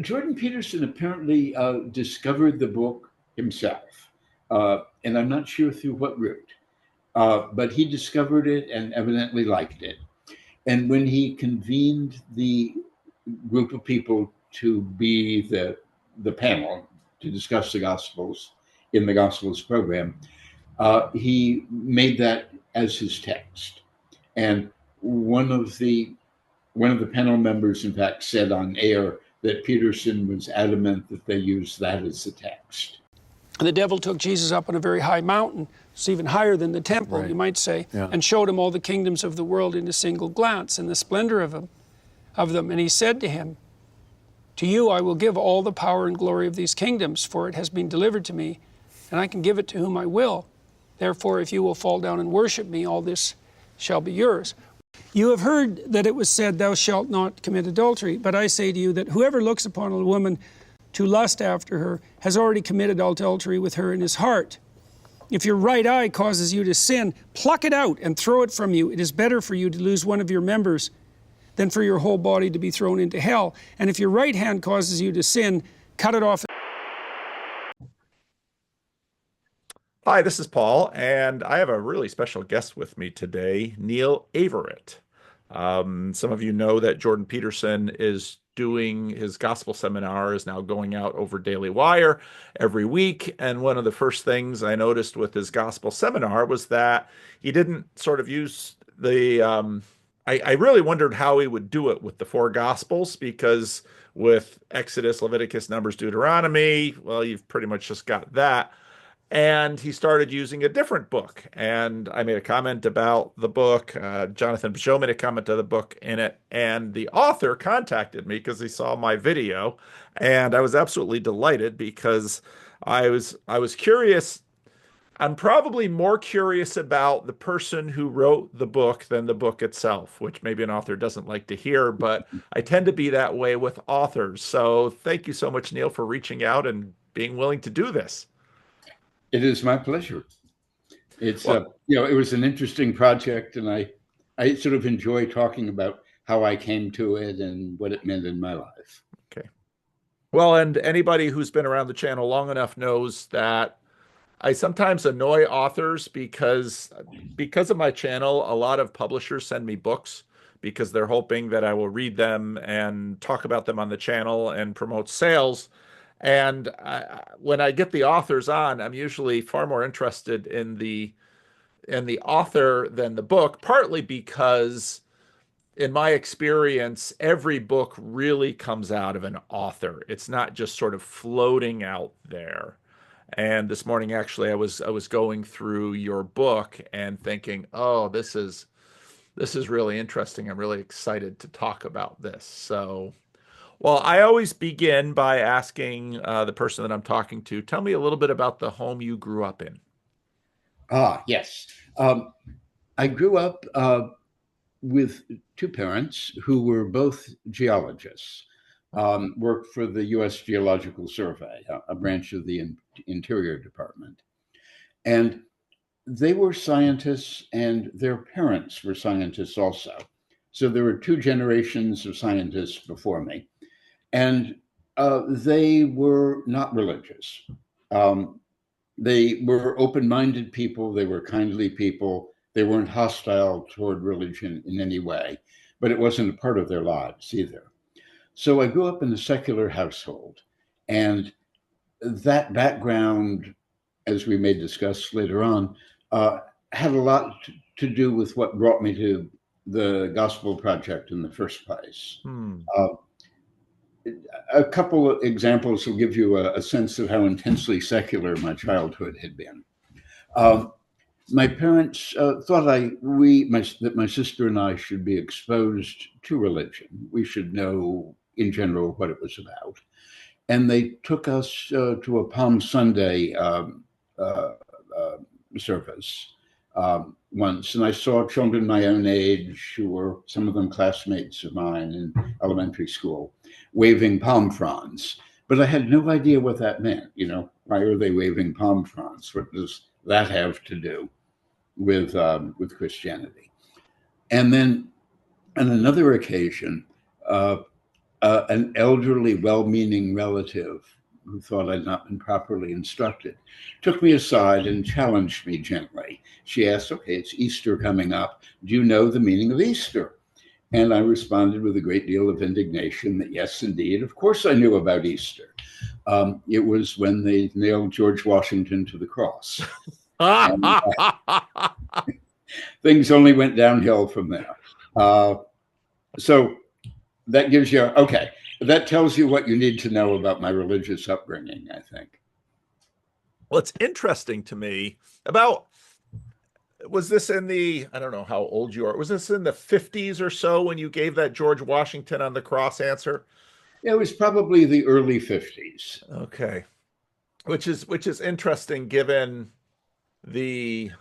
Jordan Peterson apparently discovered the book himself, and I'm not sure through what route, but he discovered it and evidently liked it. And when he convened the group of people to be the panel to discuss the Gospels in the Gospels program, he made that as his text. And one of the panel members, in fact, said on air that Peterson was adamant that they use that as the text. The devil took Jesus up on a very high mountain, it's even higher than the temple, Right. you might say, Yeah. and showed him all the kingdoms of the world in a single glance and the splendor of them. And he said to him, "To you I will give all the power and glory of these kingdoms, for it has been delivered to me, and I can give it to whom I will. Therefore, if you will fall down and worship me, all this shall be yours." You have heard that it was said, "Thou shalt not commit adultery." But I say to you that whoever looks upon a woman to lust after her has already committed adultery with her in his heart. If your right eye causes you to sin, pluck it out and throw it from you. It is better for you to lose one of your members than for your whole body to be thrown into hell. And if your right hand causes you to sin, cut it off. Hi, this is Paul, and I have a really special guest with me today, Neil Averitt. Some of you know that Jordan Peterson is doing his gospel seminar, is now going out over Daily Wire every week. And one of the first things I noticed with his gospel seminar was that he didn't sort of use the, I really wondered how he would do it with the four gospels, because with Exodus, Leviticus, Numbers, Deuteronomy, well, you've pretty much just got that. And he started using a different book. And I made a comment about the book. Jonathan Bijot made a comment to the book in it. And the author contacted me because he saw my video. And I was absolutely delighted because I was curious. I'm probably more curious about the person who wrote the book than the book itself, which maybe an author doesn't like to hear, but I tend to be that way with authors. So thank you so much, Neil, for reaching out and being willing to do this. It is my pleasure. It's Well, it was an interesting project, and I sort of enjoy talking about how I came to it and what it meant in my life. okay. Well, and anybody who's been around the channel long enough knows that I sometimes annoy authors because of my channel. A lot of publishers send me books because they're hoping that I will read them and talk about them on the channel and promote sales. And when I get the authors on, I'm usually far more interested in the author than the book, partly because in my experience, every book really comes out of an author. It's not just sort of floating out there. And this morning, actually, I was going through your book and thinking, oh, this is really interesting. I'm really excited to talk about this. So, well, I always begin by asking the person that I'm talking to, tell me a little bit about the home you grew up in. Yes. I grew up with two parents who were both geologists, worked for the U.S. Geological Survey, a branch of the Interior Department. And they were scientists, and their parents were scientists also. So there were two generations of scientists before me. And they were not religious. They were open-minded people. They were kindly people. They weren't hostile toward religion in any way, but it wasn't a part of their lives either. So I grew up in a secular household, and that background, as we may discuss later on, had a lot to do with what brought me to the Gospel Project in the first place. A couple of examples will give you a sense of how intensely secular my childhood had been. My parents thought that my sister and I should be exposed to religion. We should know in general what it was about. And they took us to a Palm Sunday service once, and I saw children my own age, who were some of them classmates of mine in elementary school, waving palm fronds. But I had no idea what that meant. Why are they waving palm fronds? What does that have to do with Christianity? And then on another occasion, an elderly, well-meaning relative who thought I'd not been properly instructed took me aside and challenged me gently. She asked, okay, it's Easter coming up. Do you know the meaning of Easter? And I responded with a great deal of indignation that yes, indeed, of course I knew about Easter. It was when they nailed George Washington to the cross. And things only went downhill from there. So that gives you, okay, that tells you what you need to know about my religious upbringing, I think. Well, it's interesting to me about, was this in the, I don't know how old you are, was this in the 50s or so when you gave that George Washington on the cross answer? It was probably the early 50s. Okay. Which is interesting given the,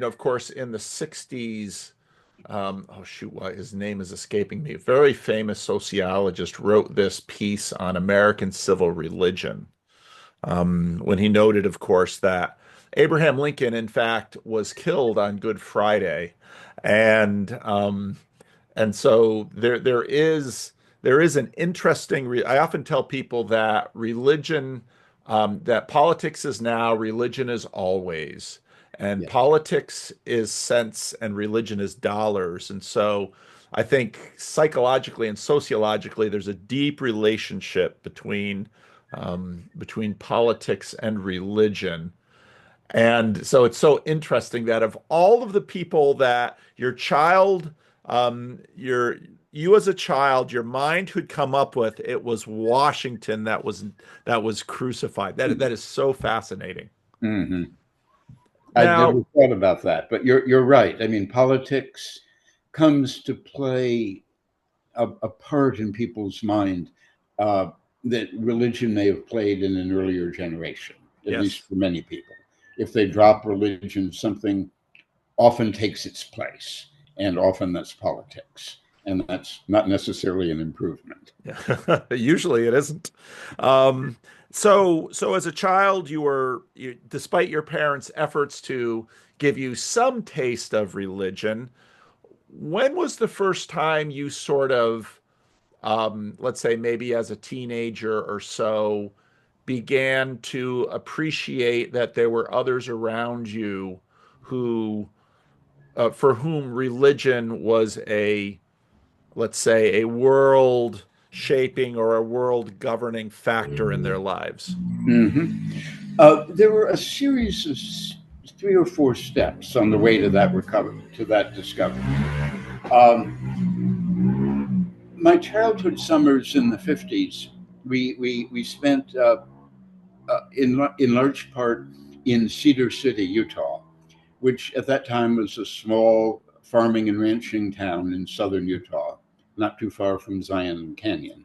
of course, in the 60s, oh shoot, why his name is escaping me. A very famous sociologist wrote this piece on American civil religion, when he noted, of course, that Abraham Lincoln, in fact, was killed on Good Friday, and so there is an interesting. I often tell people that religion, that politics is now, religion is always. And Yeah. politics is cents and religion is dollars. And so I think psychologically and sociologically, there's a deep relationship between politics and religion. And so it's so interesting that of all of the people that your child, you as a child, your mind could come up with, it was Washington that was crucified. That is so fascinating. Mm-hmm. I'd Now, never thought about that, but you're right. I mean, politics comes to play a part in people's mind that religion may have played in an earlier generation, at yes. least for many people. If they drop religion, something often takes its place, and often that's politics, and that's not necessarily an improvement. Yeah. Usually it isn't. So as a child, despite your parents' efforts to give you some taste of religion, when was the first time you sort of, let's say maybe as a teenager or so, began to appreciate that there were others around you who, for whom religion was let's say, a world shaping or a world governing factor in their lives? Mm-hmm. There were a series of 3 or 4 steps on the way to that recovery, to that discovery. My childhood summers in the 50s, we spent in large part in Cedar City, Utah, which at that time was a small farming and ranching town in southern Utah, not too far from Zion Canyon.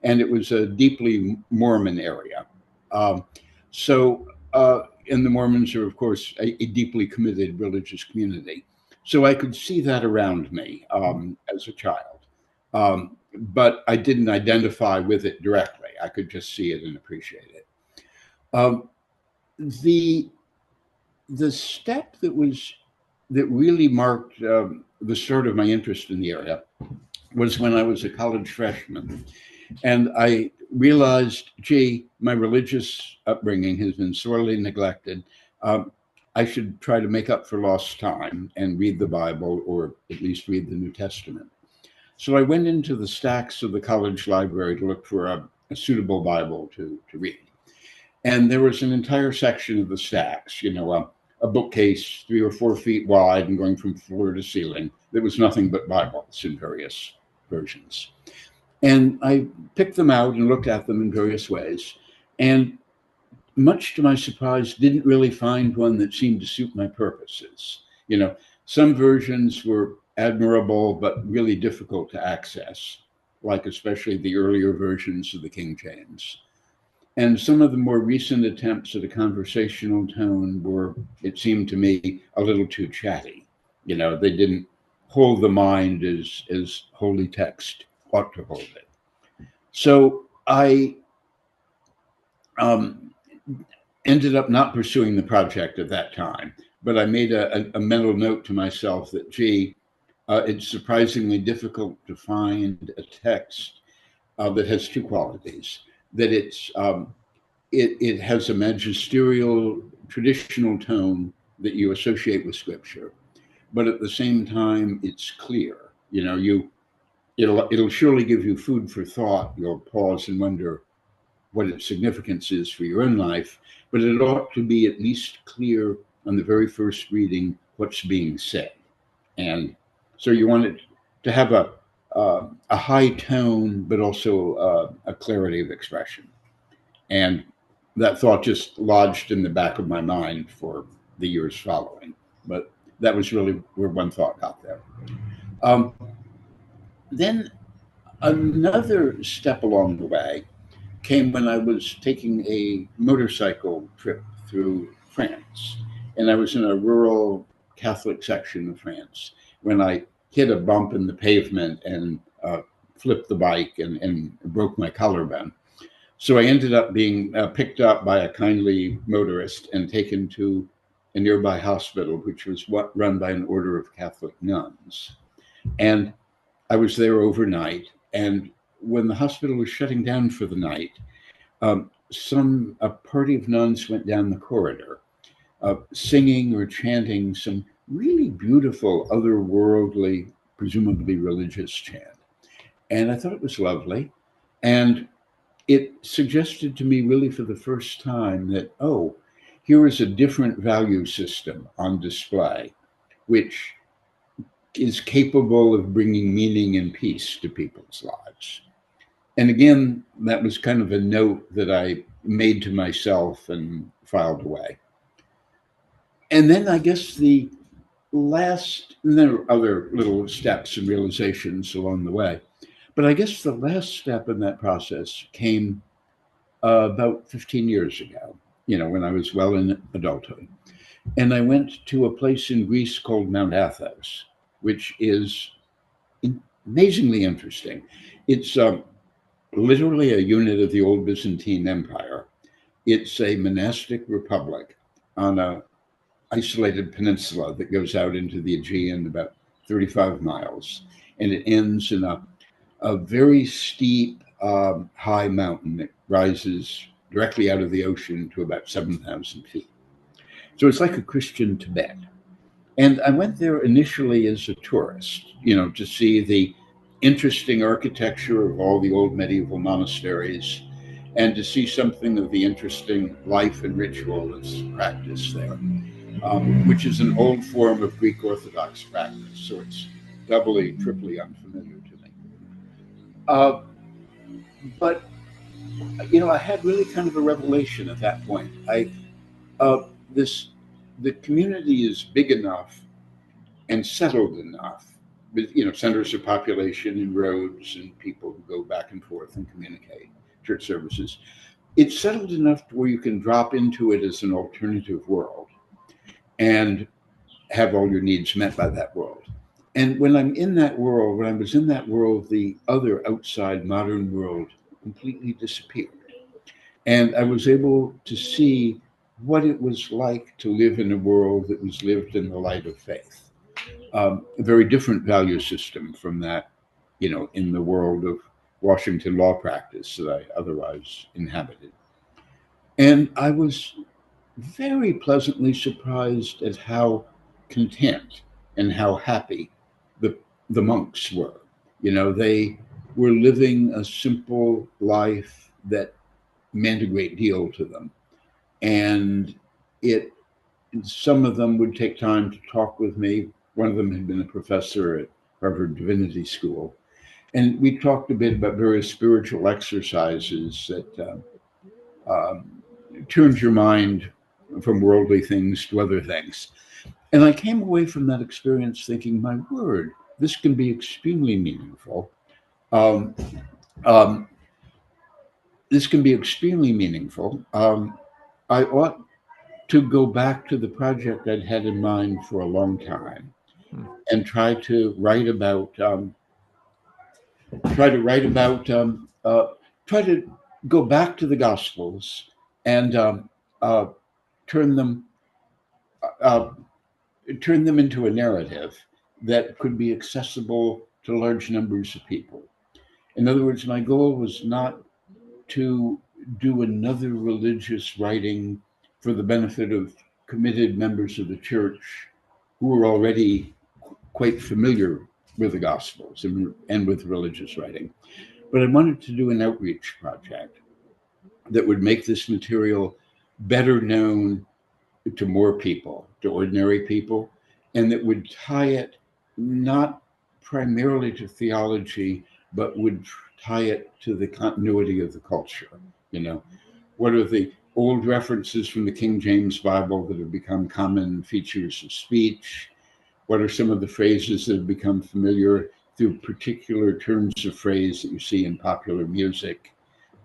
And it was a deeply Mormon area. And the Mormons are, of course, a deeply committed religious community. So I could see that around me as a child. But I didn't identify with it directly. I could just see it and appreciate it. The step that really marked the start of my interest in the area was when I was a college freshman, and I realized, gee, my religious upbringing has been sorely neglected. I should try to make up for lost time and read the Bible, or at least read the New Testament. So I went into the stacks of the college library to look for a suitable Bible to read. And there was an entire section of the stacks, a bookcase 3 or 4 feet wide and going from floor to ceiling. There was nothing but Bibles in various versions. And I picked them out and looked at them in various ways. And much to my surprise, didn't really find one that seemed to suit my purposes. Some versions were admirable, but really difficult to access, like especially the earlier versions of the King James. And some of the more recent attempts at a conversational tone were, it seemed to me, a little too chatty. They didn't hold the mind as holy text ought to hold it. So I ended up not pursuing the project at that time, but I made a mental note to myself that, it's surprisingly difficult to find a text that has two qualities: that it has a magisterial, traditional tone that you associate with Scripture, but at the same time, it's clear. It'll surely give you food for thought. You'll pause and wonder what its significance is for your own life, but it ought to be at least clear on the very first reading what's being said. And so you want it to have a high tone, but also a clarity of expression. And that thought just lodged in the back of my mind for the years following. But that was really where one thought got there. Then another step along the way came when I was taking a motorcycle trip through France. And I was in a rural Catholic section of France when I hit a bump in the pavement and flipped the bike and broke my collarbone. So I ended up being picked up by a kindly motorist and taken to a nearby hospital, which was run by an order of Catholic nuns. And I was there overnight. And when the hospital was shutting down for the night, a party of nuns went down the corridor, singing or chanting some really beautiful, otherworldly, presumably religious chant. And I thought it was lovely. And it suggested to me, really for the first time, that, oh, here is a different value system on display, which is capable of bringing meaning and peace to people's lives. And again, that was kind of a note that I made to myself and filed away. And then I guess and there were other little steps and realizations along the way, but I guess the last step in that process came about 15 years ago, when I was well in adulthood. And I went to a place in Greece called Mount Athos, which is amazingly interesting. It's literally a unit of the old Byzantine Empire. It's a monastic republic on a isolated peninsula that goes out into the Aegean about 35 miles. And it ends in a very steep, high mountain that rises directly out of the ocean to about 7,000 feet. So it's like a Christian Tibet. And I went there initially as a tourist, to see the interesting architecture of all the old medieval monasteries and to see something of the interesting life and ritual that's practiced there, which is an old form of Greek Orthodox practice. So it's doubly, triply unfamiliar to me. But, I had really kind of a revelation at that point. The community is big enough and settled enough with, centers of population and roads and people who go back and forth and communicate, church services. It's settled enough to where you can drop into it as an alternative world and have all your needs met by that world. And when I was in that world, the other outside modern world completely disappeared. And I was able to see what it was like to live in a world that was lived in the light of faith. A very different value system from that, in the world of Washington law practice that I otherwise inhabited. And I was very pleasantly surprised at how content and how happy the monks were. They were living a simple life that meant a great deal to them. And some of them would take time to talk with me. One of them had been a professor at Harvard Divinity School. And we talked a bit about various spiritual exercises that turned your mind from worldly things to other things. And I came away from that experience thinking, my word, this can be extremely meaningful. This can be extremely meaningful. I ought to go back to the project I'd had in mind for a long time and try to go back to the Gospels and turn them into a narrative that could be accessible to large numbers of people. In other words, my goal was not to do another religious writing for the benefit of committed members of the church who were already quite familiar with the Gospels and with religious writing. But I wanted to do an outreach project that would make this material better known to more people, to ordinary people, and that would tie it not primarily to theology, but would tie it to the continuity of the culture. You know, what are the old references from the King James Bible that have become common features of speech? What are some of the phrases that have become familiar through particular turns of phrase that you see in popular music?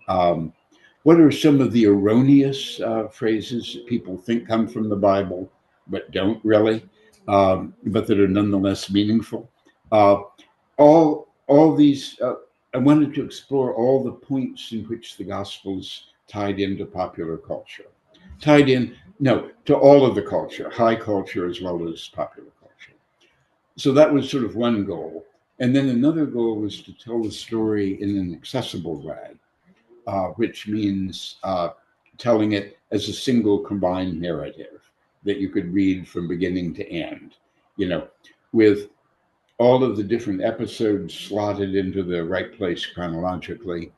Um, what are some of the erroneous phrases that people think come from the Bible, but don't really, but that are nonetheless meaningful? Uh, all these, I wanted to explore all the points in which the Gospels tied into popular culture, tied in, no, to all of the culture, high culture as well as popular culture. So that was sort of one goal. And then another goal was to tell the story in an accessible way, which means telling it as a single combined narrative that you could read from beginning to end, you know, with all of the different episodes slotted into the right place chronologically.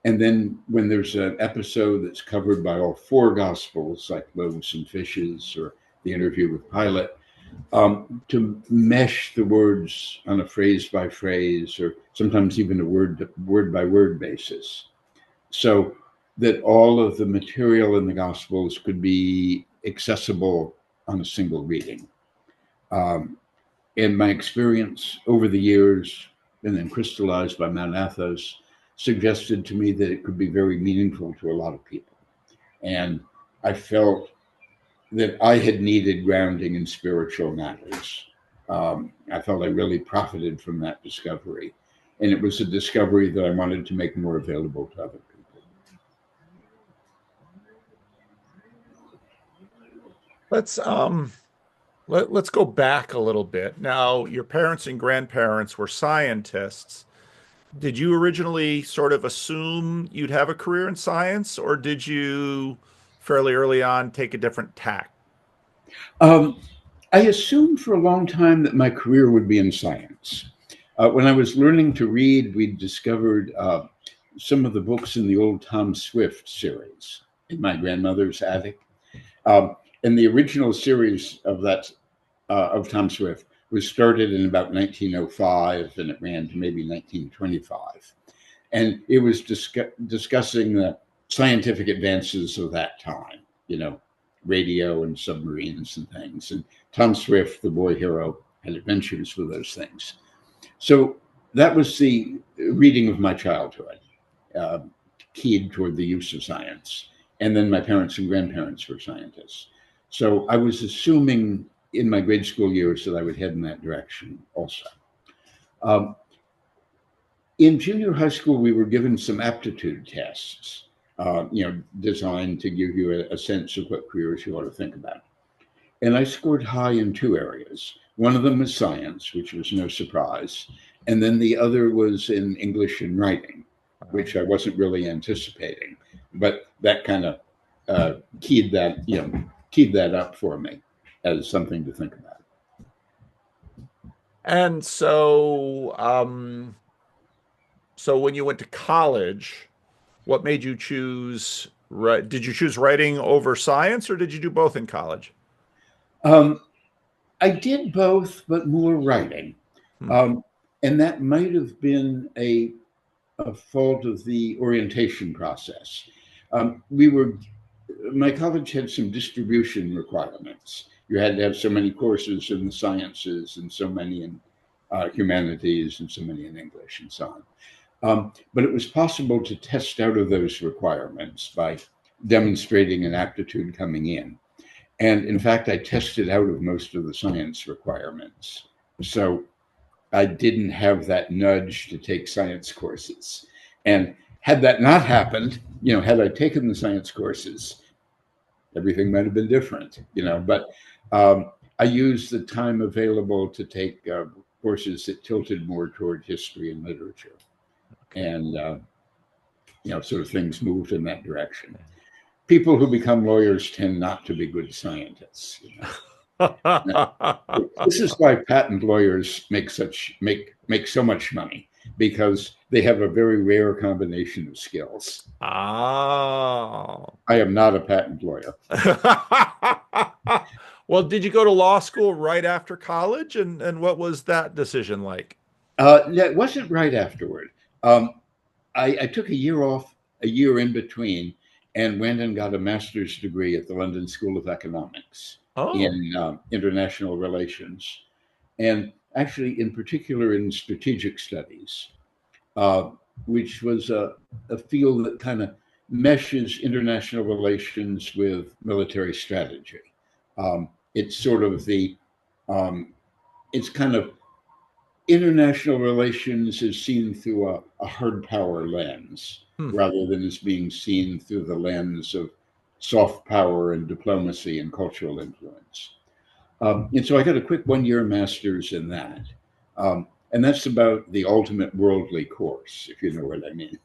And then when there's an episode that's covered by all four gospels, like loaves and fishes or the interview with Pilate, to mesh the words on a phrase by phrase or sometimes even a word by word basis, so that all of the material in the Gospels could be accessible on a single reading. And my experience over the years, and then crystallized by Mount Athos, suggested to me that it could be very meaningful to a lot of people. And I felt that I had needed grounding in spiritual matters. I felt I really profited from that discovery. And it was a discovery that I wanted to make more available to other people. Let's go back a little bit. Now, your parents and grandparents were scientists. Did you originally sort of assume you'd have a career in science, or did you fairly early on take a different tack? Um, I assumed for a long time that my career would be in science. When I was learning to read, we discovered some of the books in the old Tom Swift series in my grandmother's attic. Um, and the original series of that of Tom Swift was started in about 1905 and it ran to maybe 1925. And it was discussing the scientific advances of that time, you know, radio and submarines and things. And Tom Swift, the boy hero, had adventures with those things. So that was the reading of my childhood, uh, keyed toward the use of science. And then my parents and grandparents were scientists. So I was assuming in my grade school years that I would head in that direction also. Um, in junior high school, we were given some aptitude tests, designed to give you a sense of what careers you ought to think about. And I scored high in two areas. One of them was science, which was no surprise. And then the other was in English and writing, which I wasn't really anticipating. But that kind of keyed that up for me as something to think about. And so when you went to college, what made you choose? Did you choose writing over science, or did you do both in college? Um, I did both, but more writing. Hmm. Um, and that might have been a fault of the orientation process. My college had some distribution requirements. You had to have so many courses in the sciences and so many in humanities and so many in English and so on. But it was possible to test out of those requirements by demonstrating an aptitude coming in. And in fact, I tested out of most of the science requirements. So I didn't have that nudge to take science courses. And had that not happened, had I taken the science courses, everything might have been different, But I used the time available to take courses that tilted more toward history and literature. and sort of things moved in that direction. People who become lawyers tend not to be good scientists. This is why patent lawyers make so much money, because they have a very rare combination of skills. Oh. I am not a patent lawyer. Well, did you go to law school right after college? And what was that decision like? It wasn't right afterward. I took a year off, a year in between, and went and got a master's degree at the London School of Economics in international relations, and actually, in particular, in strategic studies, which was a field that kind of meshes international relations with military strategy. It's sort of it's kind of international relations is seen through a hard power lens rather than as being seen through the lens of soft power and diplomacy and cultural influence. And so I got a quick 1-year master's in that. And that's about the ultimate worldly course, if you know what I mean.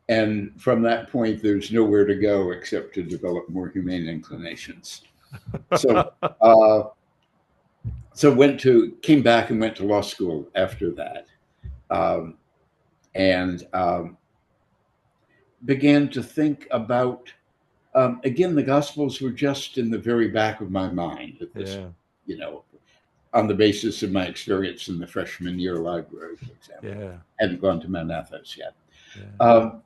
And from that point, there's nowhere to go except to develop more humane inclinations. So, came back and went to law school after that, and began to think about, again, the Gospels were just in the very back of my mind at this, on the basis of my experience in the freshman year library, for example. Yeah. Hadn't gone to Mount Athos yet. Yeah.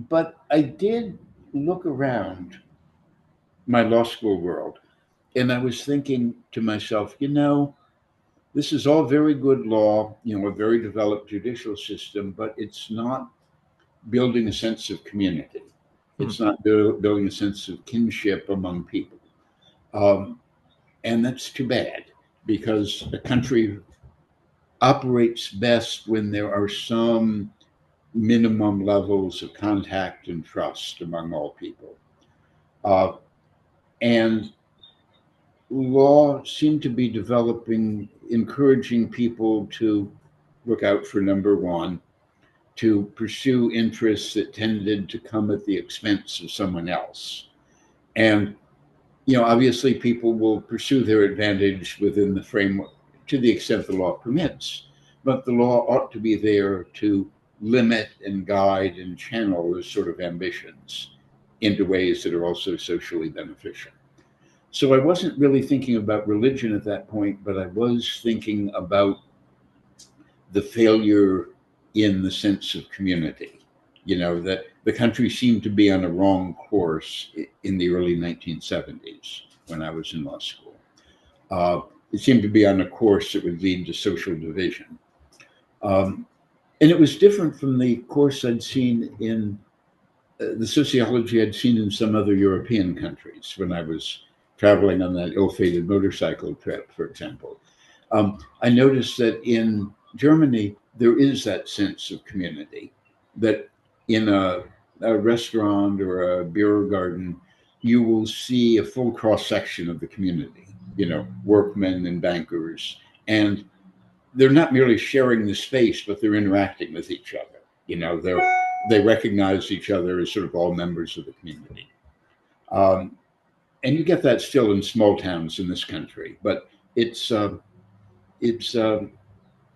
But I did look around my law school world, and I was thinking to myself, this is all very good law, a very developed judicial system, but it's not building a sense of community. It's not building a sense of kinship among people. And that's too bad, because a country operates best when there are some minimum levels of contact and trust among all people. And law seemed to be developing, encouraging people to look out for number one, to pursue interests that tended to come at the expense of someone else. And, obviously people will pursue their advantage within the framework to the extent the law permits, but the law ought to be there to limit and guide and channel those sort of ambitions into ways that are also socially beneficial. So I wasn't really thinking about religion at that point, but I was thinking about the failure in the sense of community, that the country seemed to be on a wrong course in the early 1970s when I was in law school. It seemed to be on a course that would lead to social division. And it was different from the course I'd seen in the sociology I'd seen in some other European countries when I was traveling on that ill-fated motorcycle trip, for example. I noticed that in Germany, there is that sense of community, that in a restaurant or a beer garden, you will see a full cross-section of the community, workmen and bankers. And they're not merely sharing the space, but they're interacting with each other. They recognize each other as sort of all members of the community. And you get that still in small towns in this country, but it's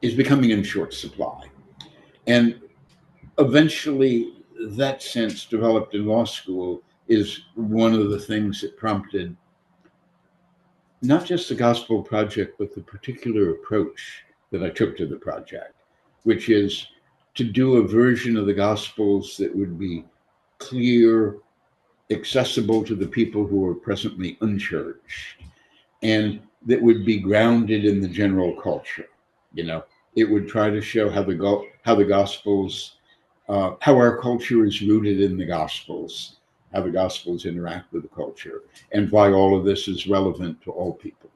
becoming in short supply. And eventually that sense developed in law school is one of the things that prompted not just the Gospel Project, but the particular approach that I took to the project, which is to do a version of the Gospels that would be clear, accessible to the people who are presently unchurched, and that would be grounded in the general culture. It would try to show how the Gospels, how our culture is rooted in the Gospels, how the Gospels interact with the culture, and why all of this is relevant to all people.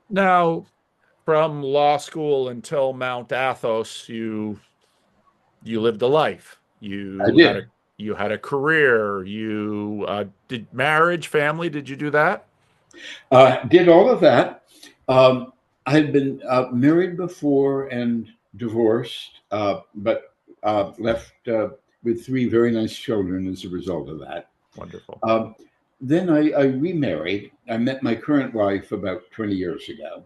Now, from law school until Mount Athos, you lived a life. You had a career. You did marriage, family. Did you do that? Did all of that. I had been married before and divorced, but left with three very nice children as a result of that. Wonderful. Then I remarried. I met my current wife about 20 years ago,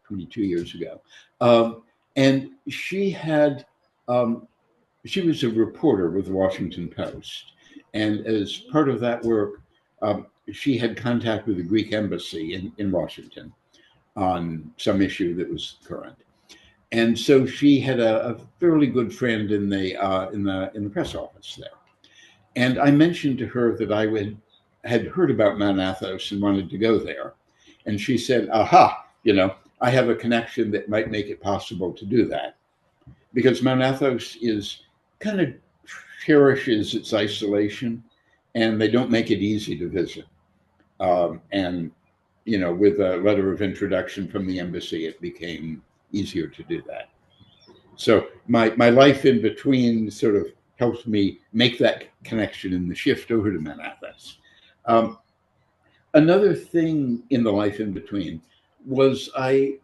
22 years ago. And she was a reporter with the Washington Post. And as part of that work, she had contact with the Greek embassy in Washington on some issue that was current. And so she had a fairly good friend in the press office there. And I mentioned to her that I had heard about Mount Athos and wanted to go there. And she said, aha, I have a connection that might make it possible to do that. Because Mount Athos kind of cherishes its isolation, and they don't make it easy to visit. And with a letter of introduction from the embassy, it became easier to do that. So my life in between sort of helped me make that connection in the shift over to Mount Athos. Another thing in the life in between was I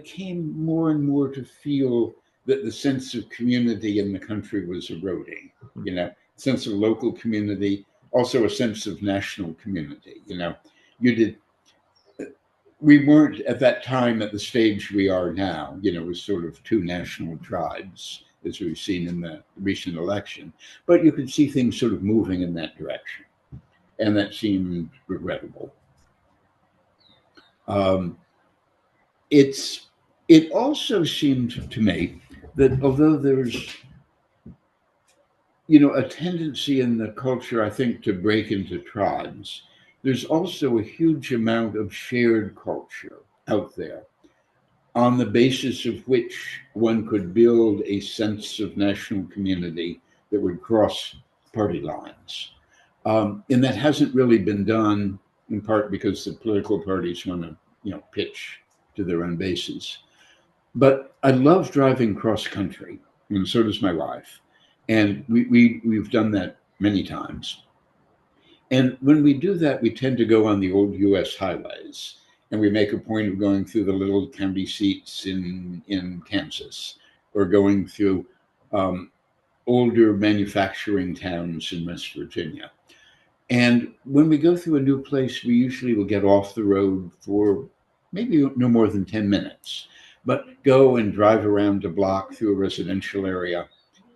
came more and more to feel that the sense of community in the country was eroding, sense of local community, also a sense of national community. We weren't at that time at the stage we are now, with sort of two national tribes, as we've seen in the recent election. But you could see things sort of moving in that direction. And that seemed regrettable. It also seemed to me that although there's a tendency in the culture, I think, to break into tribes, there's also a huge amount of shared culture out there on the basis of which one could build a sense of national community that would cross party lines. And that hasn't really been done, in part because the political parties want to pitch to their own bases. But I love driving cross country, and so does my wife. And we've done that many times. And when we do that, we tend to go on the old US highways, and we make a point of going through the little county seats in Kansas, or going through older manufacturing towns in West Virginia. And when we go through a new place, we usually will get off the road for maybe no more than 10 minutes, but go and drive around a block through a residential area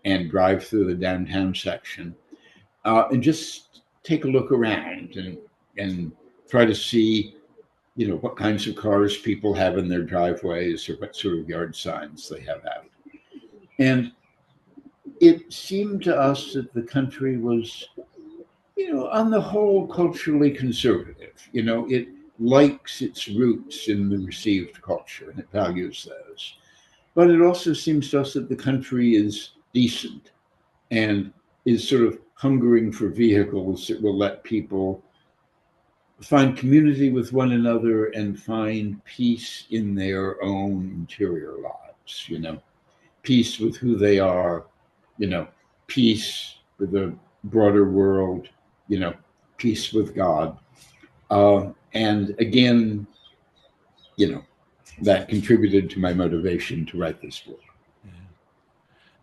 and drive through the downtown section, and just take a look around and try to see, what kinds of cars people have in their driveways or what sort of yard signs they have out. And it seemed to us that the country was, on the whole, culturally conservative. It likes its roots in the received culture and it values those. But it also seems to us that the country is decent and is sort of hungering for vehicles that will let people find community with one another and find peace in their own interior lives, peace with who they are, peace with the broader world, peace with God. And again, that contributed to my motivation to write this book.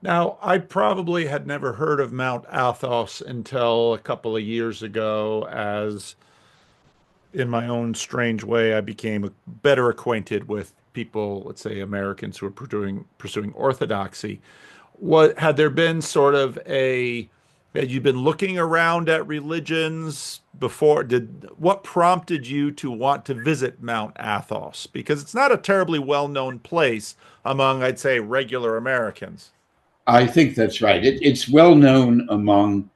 Now, I probably had never heard of Mount Athos until a couple of years ago, as in my own strange way, I became better acquainted with people, let's say Americans who are pursuing orthodoxy. Had there been sort of had you been looking around at religions before? What prompted you to want to visit Mount Athos? Because it's not a terribly well-known place among, I'd say, regular Americans. I think that's right. It's well known among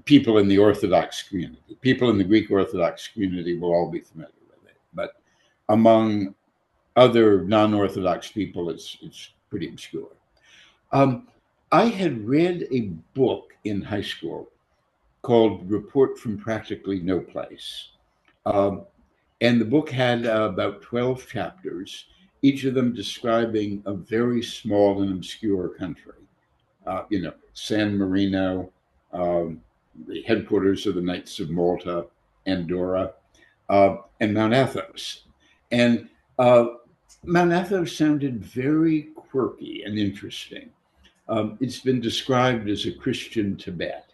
people in the Orthodox community. People in the Greek Orthodox community will all be familiar with it. But among other non-Orthodox people, it's pretty obscure. I had read a book in high school called Report from Practically No Place. And the book had about 12 chapters, each of them describing a very small and obscure country. San Marino, the headquarters of the Knights of Malta, Andorra, and Mount Athos. And Mount Athos sounded very quirky and interesting. It's been described as a Christian Tibet.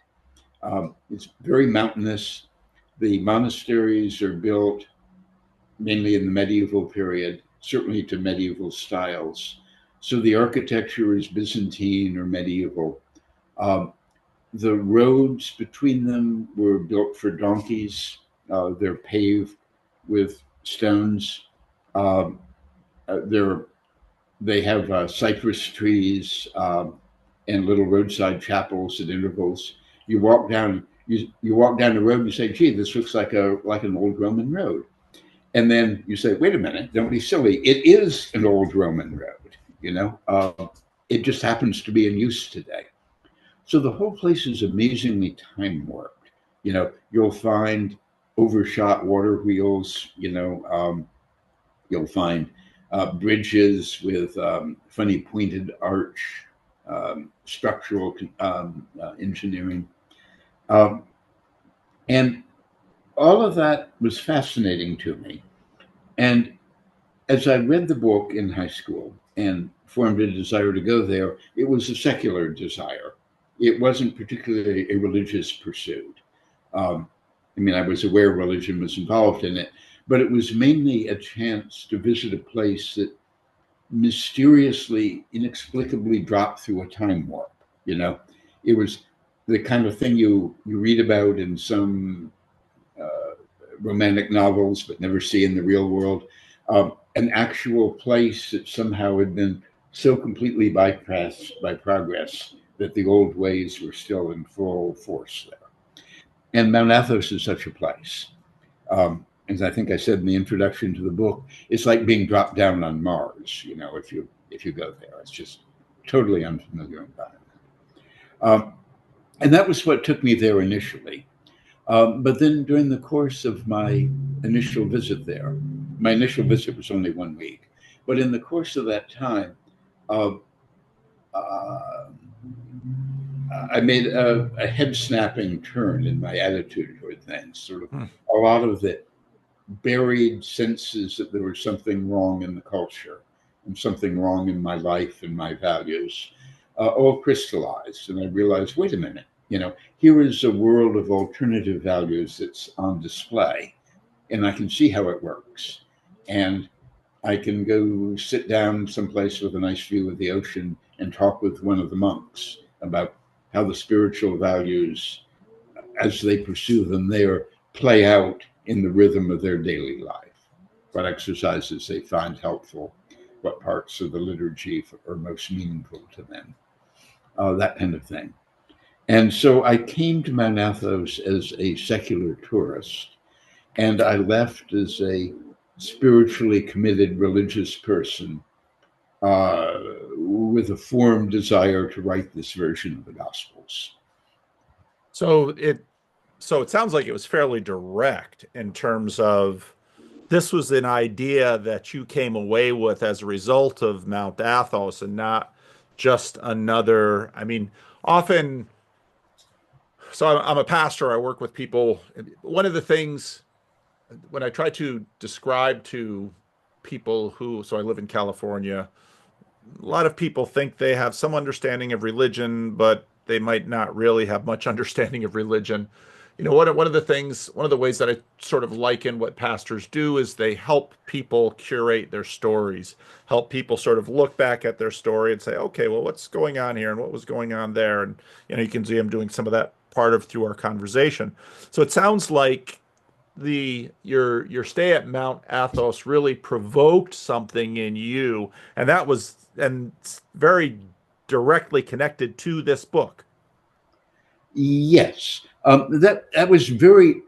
It's very mountainous. The monasteries are built mainly in the medieval period, certainly to medieval styles. So the architecture is Byzantine or medieval. Um, the roads between them were built for donkeys. They're paved with stones. Um, they're they have cypress trees and little roadside chapels at intervals. You walk down the road and you say, "Gee, this looks like an old Roman road." And then you say, "Wait a minute, don't be silly. It is an old Roman road. It just happens to be in use today." So the whole place is amazingly time warped. You'll find overshot water wheels. You'll find bridges with funny pointed arch, structural engineering. Um, and all of that was fascinating to me. And as I read the book in high school and formed a desire to go there, it was a secular desire. It wasn't particularly a religious pursuit. I was aware religion was involved in it, but it was mainly a chance to visit a place that mysteriously, inexplicably dropped through a time warp. It was the kind of thing you read about in some romantic novels, but never see in the real world. An actual place that somehow had been so completely bypassed by progress that the old ways were still in full force there. And Mount Athos is such a place. As I think I said in the introduction to the book, it's like being dropped down on Mars. If you go there, it's just totally unfamiliar environment. And that was what took me there initially. But then during the course of my initial visit there, my initial visit was only 1 week, but in the course of that time, uh, uh, I made a head snapping turn in my attitude toward things. Sort of a lot of the buried senses that there was something wrong in the culture and something wrong in my life and my values all crystallized. And I realized, wait a minute, here is a world of alternative values that's on display, and I can see how it works. And I can go sit down someplace with a nice view of the ocean and talk with one of the monks about how the spiritual values, as they pursue them there, play out in the rhythm of their daily life. What exercises they find helpful, what parts of the liturgy are most meaningful to them, that kind of thing. And so I came to Mount Athos as a secular tourist, and I left as a spiritually committed religious person with a formed desire to write this version of the Gospels. So it sounds like it was fairly direct in terms of this was an idea that you came away with as a result of Mount Athos and not just another. Often, so I'm a pastor, I work with people. One of the things when I try to describe to people so I live in California, a lot of people think they have some understanding of religion, but they might not really have much understanding of religion. One of the ways that I sort of liken what pastors do is they help people curate their stories, help people sort of look back at their story and say, okay, well, what's going on here and what was going on there? And, you can see I'm doing some of that through our conversation. So it sounds like your stay at Mount Athos really provoked something in you, and that was very directly connected to this book. Yes, that was a very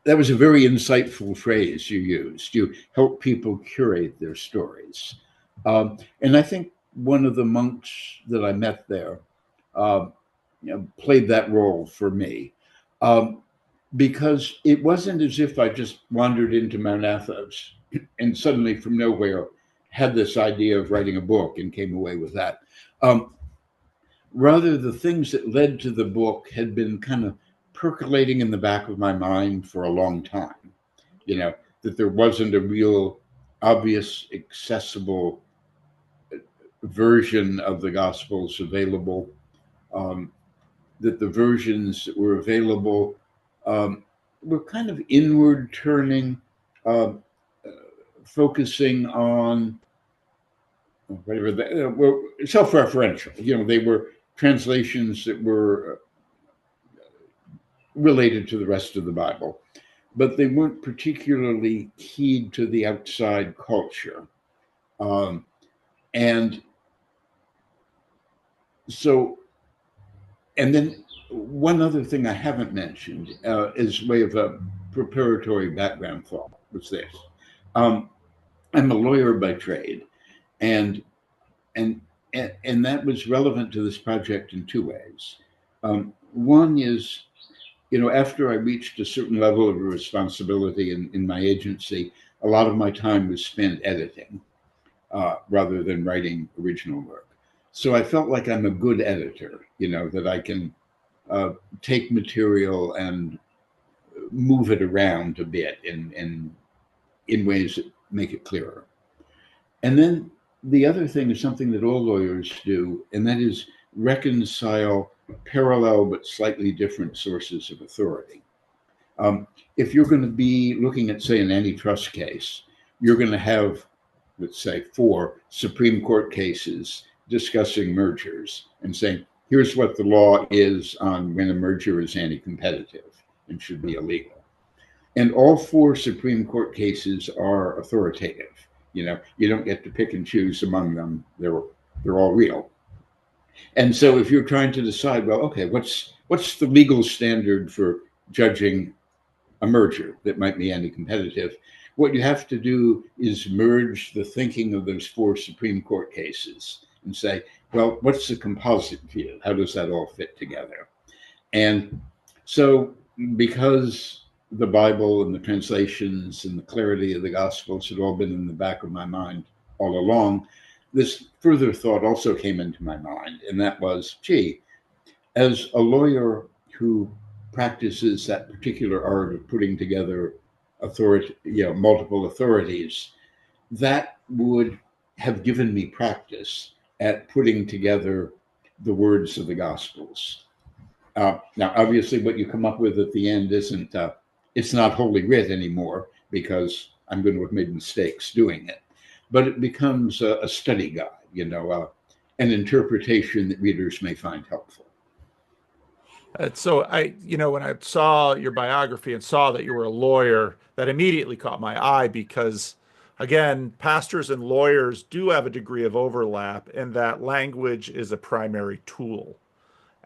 insightful phrase you used. You help people curate their stories, and I think one of the monks that I met there played that role for me. Because it wasn't as if I just wandered into Mount Athos and suddenly from nowhere had this idea of writing a book and came away with that. Rather, the things that led to the book had been kind of percolating in the back of my mind for a long time. That there wasn't a real obvious, accessible version of the Gospels available, that the versions that were available were kind of inward turning, uh, focusing on whatever were self-referential. They were translations that were related to the rest of the Bible, but they weren't particularly keyed to the outside culture. And so, and then one other thing I haven't mentioned as way of a preparatory background thought was this. Um, I'm a lawyer by trade, and and and that was relevant to this project in two ways. One is, after I reached a certain level of responsibility in my agency, a lot of my time was spent editing rather than writing original work. So I felt like I'm a good editor, that I can take material and move it around a bit in ways that make it clearer. And then the other thing is something that all lawyers do, and that is reconcile parallel but slightly different sources of authority. If you're going to be looking at, say, an antitrust case, you're going to have, let's say, 4 Supreme Court cases discussing mergers and saying, here's what the law is on when a merger is anti-competitive and should be illegal. And all 4 Supreme Court cases are authoritative. You don't get to pick and choose among them. They're all real. And so if you're trying to decide, well, okay, what's the legal standard for judging a merger that might be anti-competitive, what you have to do is merge the thinking of those 4 Supreme Court cases and say, well, what's the composite view? How does that all fit together? And so because the Bible and the translations and the clarity of the Gospels had all been in the back of my mind all along, this further thought also came into my mind, and that was, gee, as a lawyer who practices that particular art of putting together multiple authorities, that would have given me practice at putting together the words of the Gospels. Now, obviously, what you come up with at the end isn't, it's not Holy Writ anymore, because I'm going to have made mistakes doing it, but it becomes a study guide, an interpretation that readers may find helpful. So when I saw your biography and saw that you were a lawyer, that immediately caught my eye because, again, pastors and lawyers do have a degree of overlap in that language is a primary tool.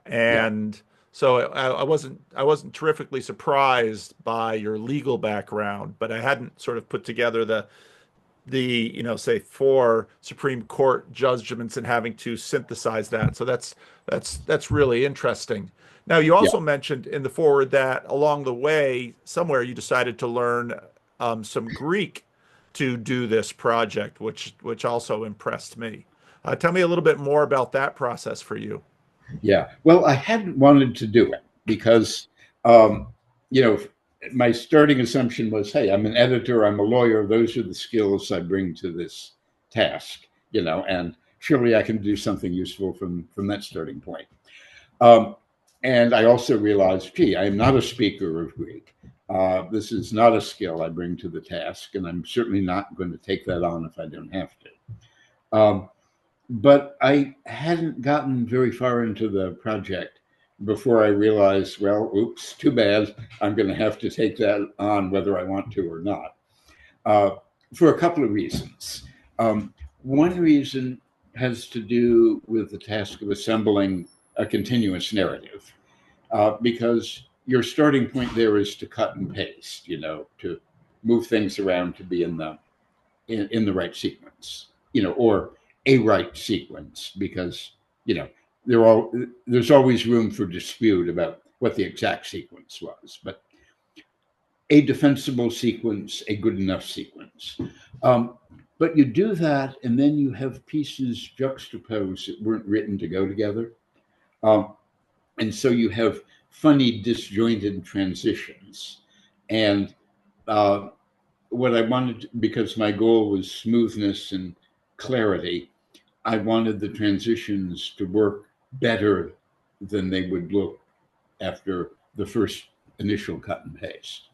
And so I wasn't terrifically surprised by your legal background, but I hadn't sort of put together the say 4 Supreme Court judgments and having to synthesize that. So that's really interesting. Now, you also mentioned in the forward that along the way, somewhere you decided to learn some Greek to do this project, which also impressed me. Tell me a little bit more about that process for you. Yeah. Well, I hadn't wanted to do it because, my starting assumption was, hey, I'm an editor, I'm a lawyer. Those are the skills I bring to this task, and surely I can do something useful from that starting point. And I also realized, gee, I am not a speaker of Greek. This is not a skill I bring to the task, and I'm certainly not going to take that on if I don't have to. But I hadn't gotten very far into the project before I realized, well, oops, too bad. I'm going to have to take that on whether I want to or not, for a couple of reasons. One reason has to do with the task of assembling a continuous narrative, because your starting point there is to cut and paste, to move things around to be in the right sequence, or a right sequence, because there's always room for dispute about what the exact sequence was, but a defensible sequence, a good enough sequence. But you do that, and then you have pieces juxtaposed that weren't written to go together. And so you have funny disjointed transitions. And what I wanted, because my goal was smoothness and clarity, I wanted the transitions to work better than they would look after the first initial cut and paste.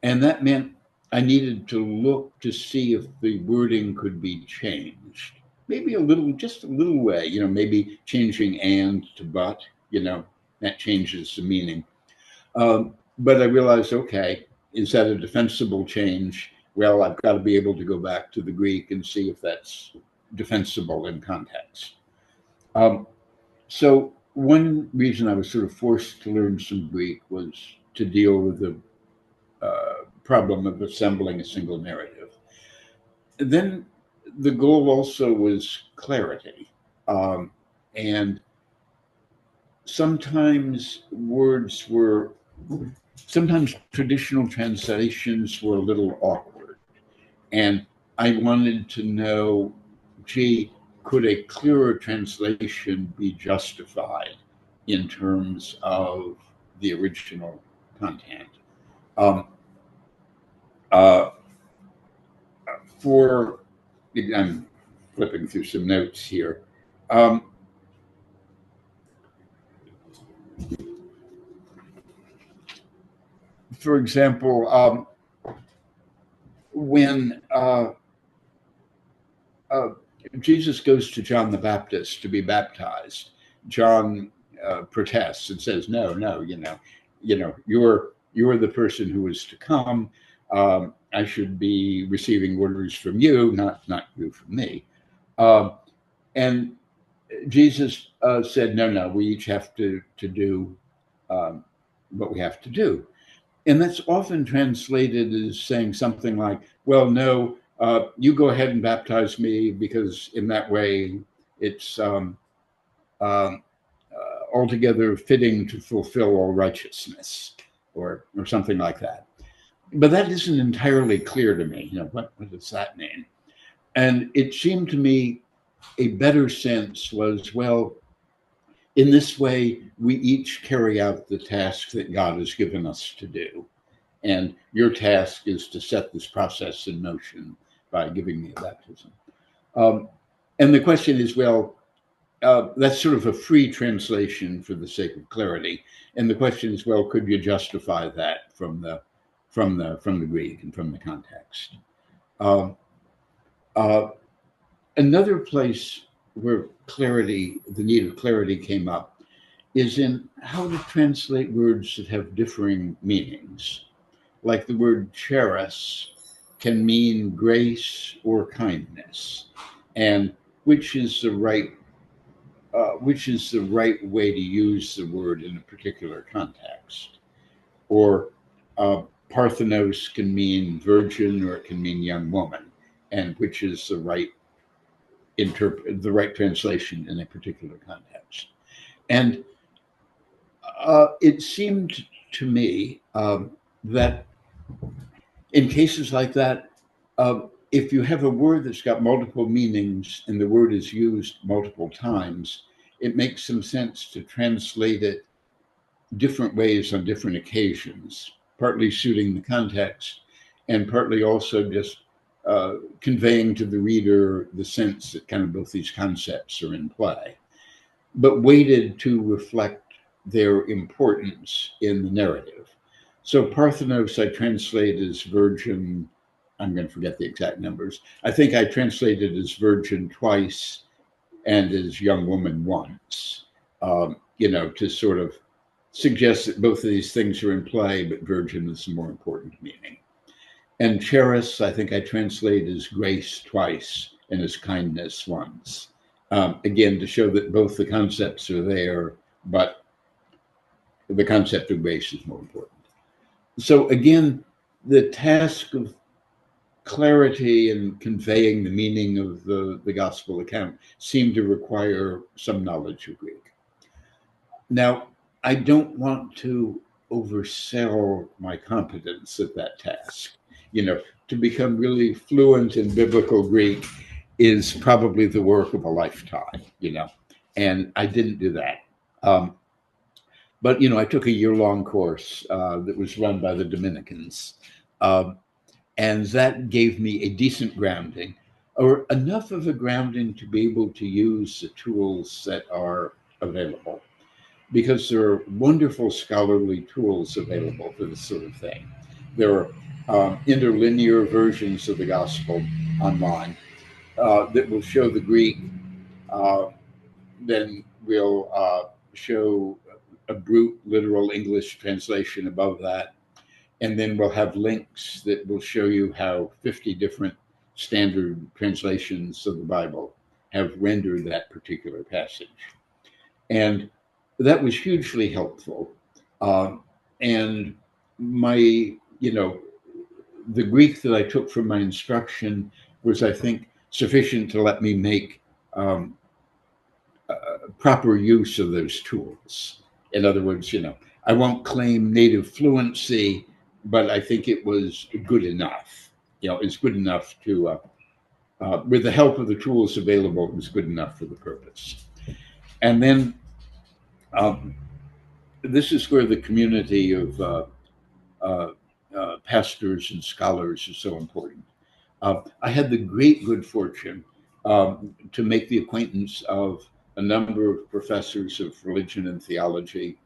And that meant I needed to look to see if the wording could be changed. Maybe a little, just a little way, maybe changing and to but, that changes the meaning. But I realized, okay, is that a defensible change? Well, I've got to be able to go back to the Greek and see if that's defensible in context. So one reason I was sort of forced to learn some Greek was to deal with the problem of assembling a single narrative. Then the goal also was clarity. And sometimes traditional translations were a little awkward. And I wanted to know, gee, could a clearer translation be justified in terms of the original content? I'm flipping through some notes here. For example, when Jesus goes to John the Baptist to be baptized, John protests and says, "No, you're the person who is to come. I should be receiving orders from you, not you from me." And Jesus said, "No, we each have to do what we have to do." And that's often translated as saying something like, "Well, no, you go ahead and baptize me, because in that way it's altogether fitting to fulfill all righteousness," or something like that. But that isn't entirely clear to me. What does that mean? And it seemed to me a better sense was, well, in this way, we each carry out the task that God has given us to do. And your task is to set this process in motion by giving me a baptism. And the question is, well, that's sort of a free translation for the sake of clarity. And the question is, well, could you justify that from the Greek and from the context? Another place where clarity, the need of clarity, came up is in how to translate words that have differing meanings. Like the word charis can mean grace or kindness, and which is the right way to use the word in a particular context. Or Parthenos can mean virgin, or it can mean young woman, and which is the right translation in a particular context. And it seemed to me that in cases like that, if you have a word that's got multiple meanings and the word is used multiple times, it makes some sense to translate it different ways on different occasions, partly suiting the context and partly also just conveying to the reader the sense that kind of both these concepts are in play, but weighted to reflect their importance in the narrative. So Parthenos I translate as virgin. I'm going to forget the exact numbers. I think I translated as virgin twice and as young woman once, to sort of suggest that both of these things are in play, but virgin is the more important meaning. And charis, I think I translate as grace twice and as kindness once. Again, to show that both the concepts are there, but the concept of grace is more important. So again, the task of clarity and conveying the meaning of the gospel account seemed to require some knowledge of Greek. Now, I don't want to oversell my competence at that task. To become really fluent in biblical Greek is probably the work of a lifetime, and I didn't do that. But, I took a year-long course that was run by the Dominicans. And that gave me a decent grounding, or enough of a grounding to be able to use the tools that are available, because there are wonderful scholarly tools available for this sort of thing. There are interlinear versions of the gospel online that will show the Greek, uh, then we'll show a brute literal English translation above that. And then we'll have links that will show you how 50 different standard translations of the Bible have rendered that particular passage. And that was hugely helpful. And the Greek that I took from my instruction was, I think, sufficient to let me make proper use of those tools. In other words, I won't claim native fluency, but I think it was good enough. It's good enough to, with the help of the tools available, it was good enough for the purpose. And then this is where the community of pastors and scholars is so important. I had the great good fortune to make the acquaintance of a number of professors of religion and theology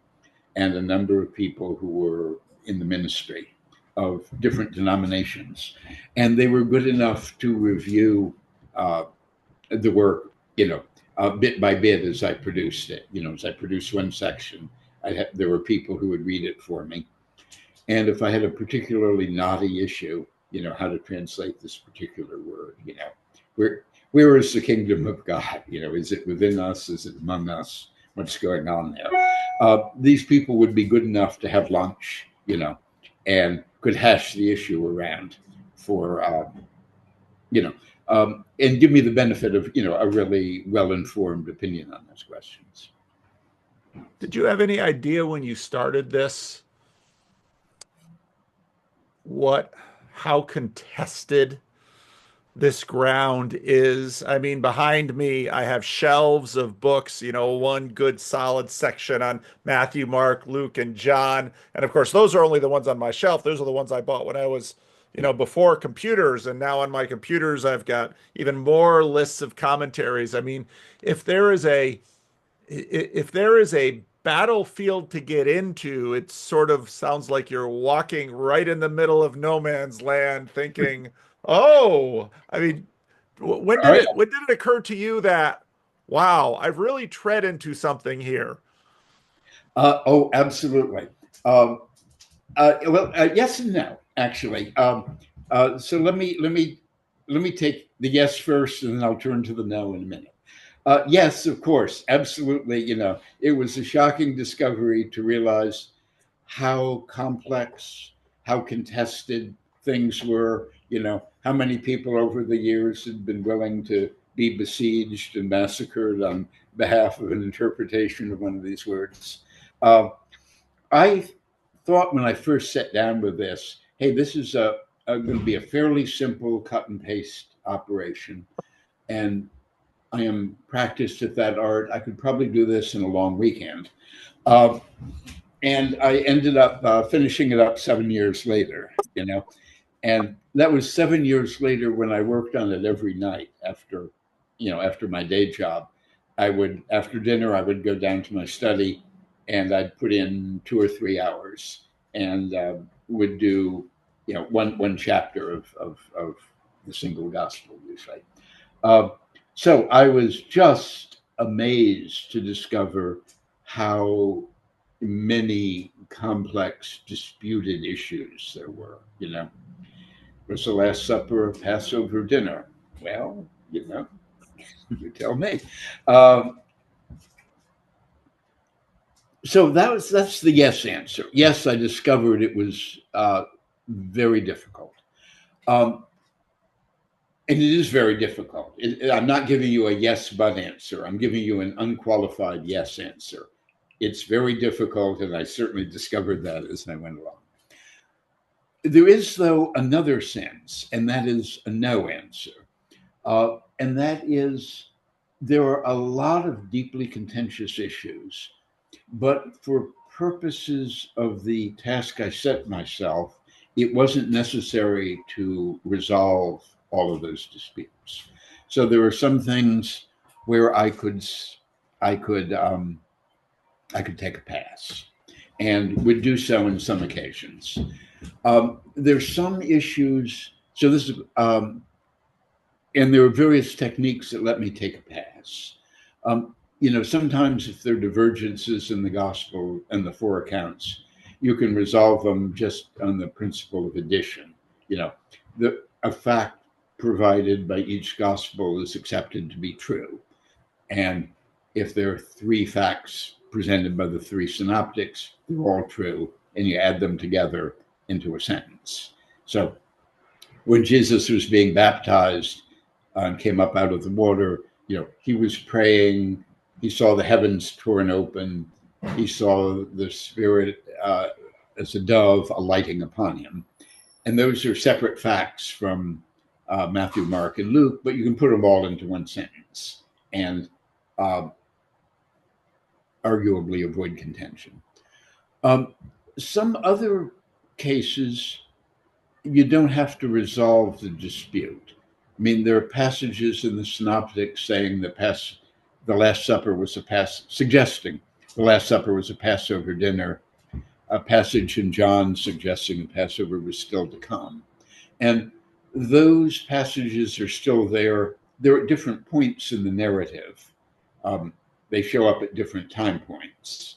and a number of people who were in the ministry of different denominations. And they were good enough to review the work, bit by bit as I produced it. As I produced one section, there were people who would read it for me. And if I had a particularly knotty issue, how to translate this particular word, where is the kingdom of God? Is it within us? Is it among us? What's going on there? These people would be good enough to have lunch, and could hash the issue around for, and give me the benefit of, a really well-informed opinion on those questions. Did you have any idea when you started this how contested this ground is? I mean, behind me, I have shelves of books, one good solid section on Matthew, Mark, Luke, and John. And of course, those are only the ones on my shelf. Those are the ones I bought when I was, before computers. And now on my computers, I've got even more lists of commentaries. I mean, if there is a battlefield to get into, it sort of sounds like you're walking right in the middle of no man's land thinking, oh, I mean, when did it occur to you that, wow, I've really tread into something here? Oh, absolutely. Yes and no, actually. So let me take the yes first, and then I'll turn to the no in a minute. Yes, of course, absolutely. It was a shocking discovery to realize how complex, how contested things were. How many people over the years had been willing to be besieged and massacred on behalf of an interpretation of one of these words. I thought when I first sat down with this, hey, this is going to be a fairly simple cut and paste operation, and I am practiced at that art. I could probably do this in a long weekend. And I ended up finishing it up 7 years later, and that was 7 years later when I worked on it every night after my day job. After dinner, I would go down to my study and I'd put in 2 or 3 hours and would do, one chapter of the single gospel usually. So I was just amazed to discover how many complex disputed issues there were. Was the Last Supper a Passover dinner? Well, you tell me. So that's the yes answer. Yes, I discovered it was very difficult. And it is very difficult. I'm not giving you a yes, but answer. I'm giving you an unqualified yes answer. It's very difficult, and I certainly discovered that as I went along. There is, though, another sense, and that is a no answer. And that is, there are a lot of deeply contentious issues, but for purposes of the task I set myself, it wasn't necessary to resolve all of those disputes. So there were some things where I could take a pass, and would do so in some occasions. There's some issues. So this is, and there are various techniques that let me take a pass. Sometimes if there are divergences in the gospel and the four accounts, you can resolve them just on the principle of addition. A fact provided by each gospel is accepted to be true. And if there are three facts presented by the three synoptics, they're all true, and you add them together into a sentence. So when Jesus was being baptized and came up out of the water, he was praying. He saw the heavens torn open. He saw the Spirit as a dove alighting upon him. And those are separate facts from Matthew, Mark, and Luke, but you can put them all into one sentence and arguably avoid contention. Some other cases, you don't have to resolve the dispute. I mean, there are passages in the Synoptics saying that the Last Supper was suggesting the Last Supper was a Passover dinner, a passage in John suggesting the Passover was still to come. And those passages are still there. They're at different points in the narrative. They show up at different time points.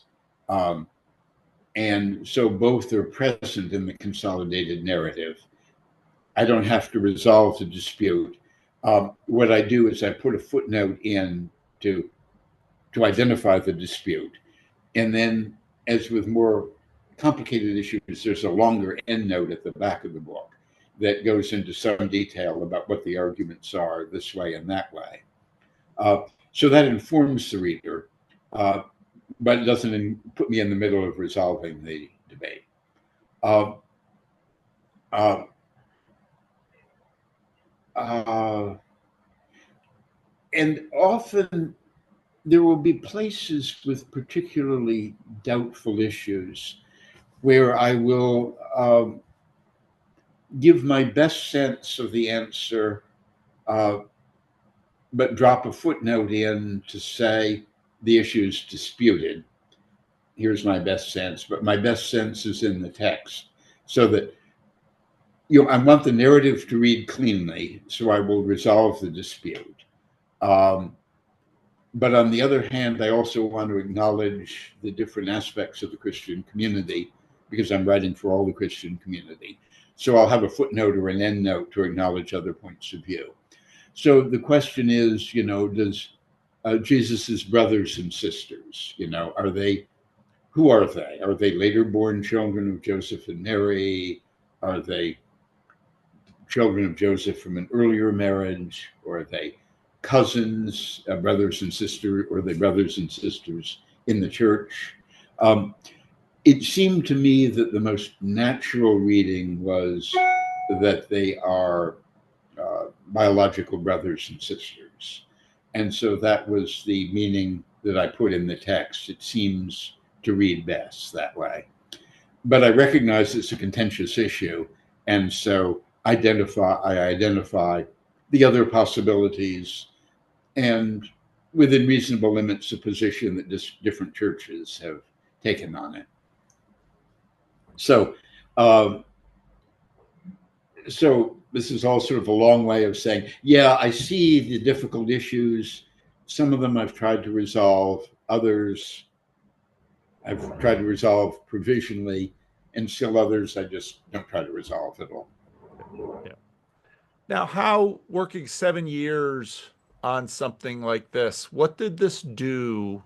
And so both are present in the consolidated narrative. I don't have to resolve the dispute. What I do is I put a footnote in to identify the dispute. And then, as with more complicated issues, there's a longer endnote at the back of the book that goes into some detail about what the arguments are this way and that way. So that informs the reader, but it doesn't put me in the middle of resolving the debate. And often there will be places with particularly doubtful issues where I will give my best sense of the answer, but drop a footnote in to say the issue is disputed. Here's my best sense, but my best sense is in the text, so that I want the narrative to read cleanly, so I will resolve the dispute. But on the other hand, I also want to acknowledge the different aspects of the Christian community, because I'm writing for all the Christian community. So I'll have a footnote or an endnote to acknowledge other points of view. So the question is, does Jesus's brothers and sisters, who are they? Are they later born children of Joseph and Mary? Are they children of Joseph from an earlier marriage? Or are they cousins, brothers and sisters, or are they brothers and sisters in the church? It seemed to me that the most natural reading was that they are biological brothers and sisters. And so that was the meaning that I put in the text. It seems to read best that way. But I recognize it's a contentious issue. And so I identify the other possibilities, and within reasonable limits, a position that different churches have taken on it. So this is all sort of a long way of saying, yeah, I see the difficult issues. Some of them I've tried to resolve, others I've tried to resolve provisionally, and still others I just don't try to resolve at all. Yeah. Now, how, working 7 years on something like this, what did this do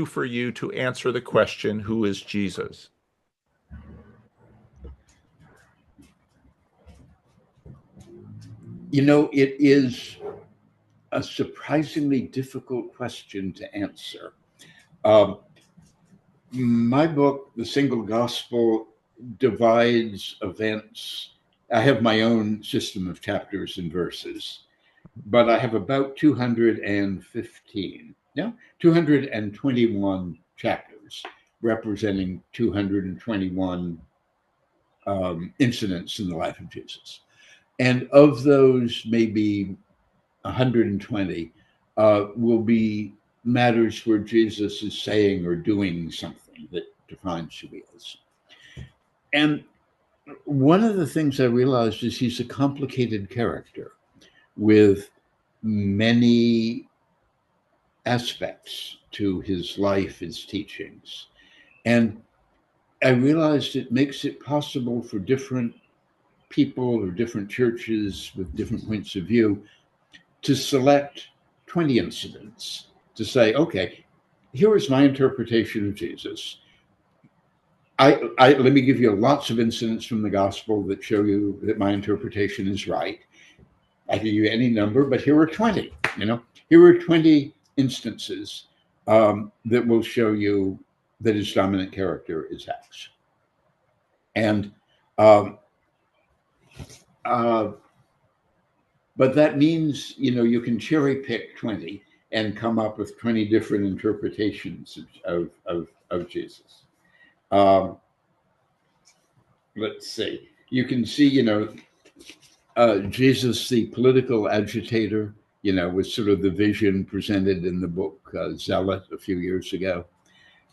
for you to answer the question, who is Jesus? It is a surprisingly difficult question to answer. My book, The Single Gospel, divides events. I have my own system of chapters and verses, but I have about 221 chapters. representing 221 incidents in the life of Jesus. And of those, maybe 120 will be matters where Jesus is saying or doing something that defines who he is. And one of the things I realized is he's a complicated character with many aspects to his life, his teachings. And I realized it makes it possible for different people or different churches with different points of view to select 20 incidents to say, okay, here is my interpretation of Jesus. Let me give you lots of incidents from the gospel that show you that my interpretation is right. I can give you any number, but here are 20. Here are 20 instances that will show you that his dominant character is X. And but that means you can cherry pick 20 and come up with 20 different interpretations of Jesus. Let's see. You can see, Jesus, the political agitator, was sort of the vision presented in the book Zealot a few years ago,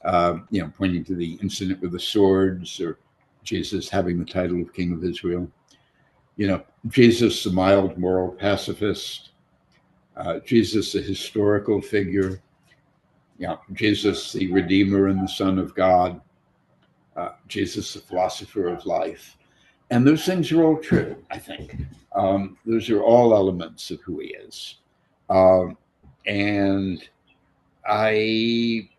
pointing to the incident with the swords, or Jesus having the title of King of Israel. Jesus, the mild moral pacifist, Jesus, the historical figure, Jesus, the Redeemer and the Son of God, Jesus, the philosopher of life. And those things are all true, I think. Those are all elements of who he is. And I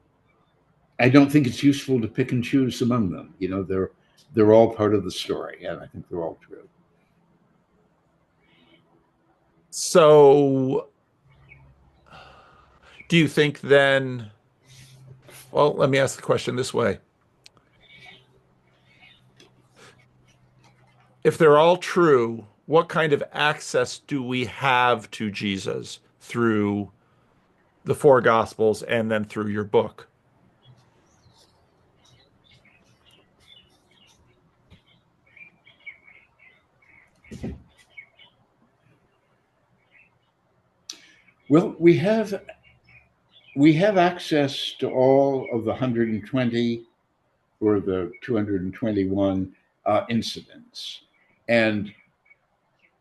don't think it's useful to pick and choose among them. They're all part of the story, and I think they're all true. So do you think then, well, let me ask the question this way. If they're all true, what kind of access do we have to Jesus through the four Gospels and then through your book? Well, we have access to all of the 120 or the 221 incidents. And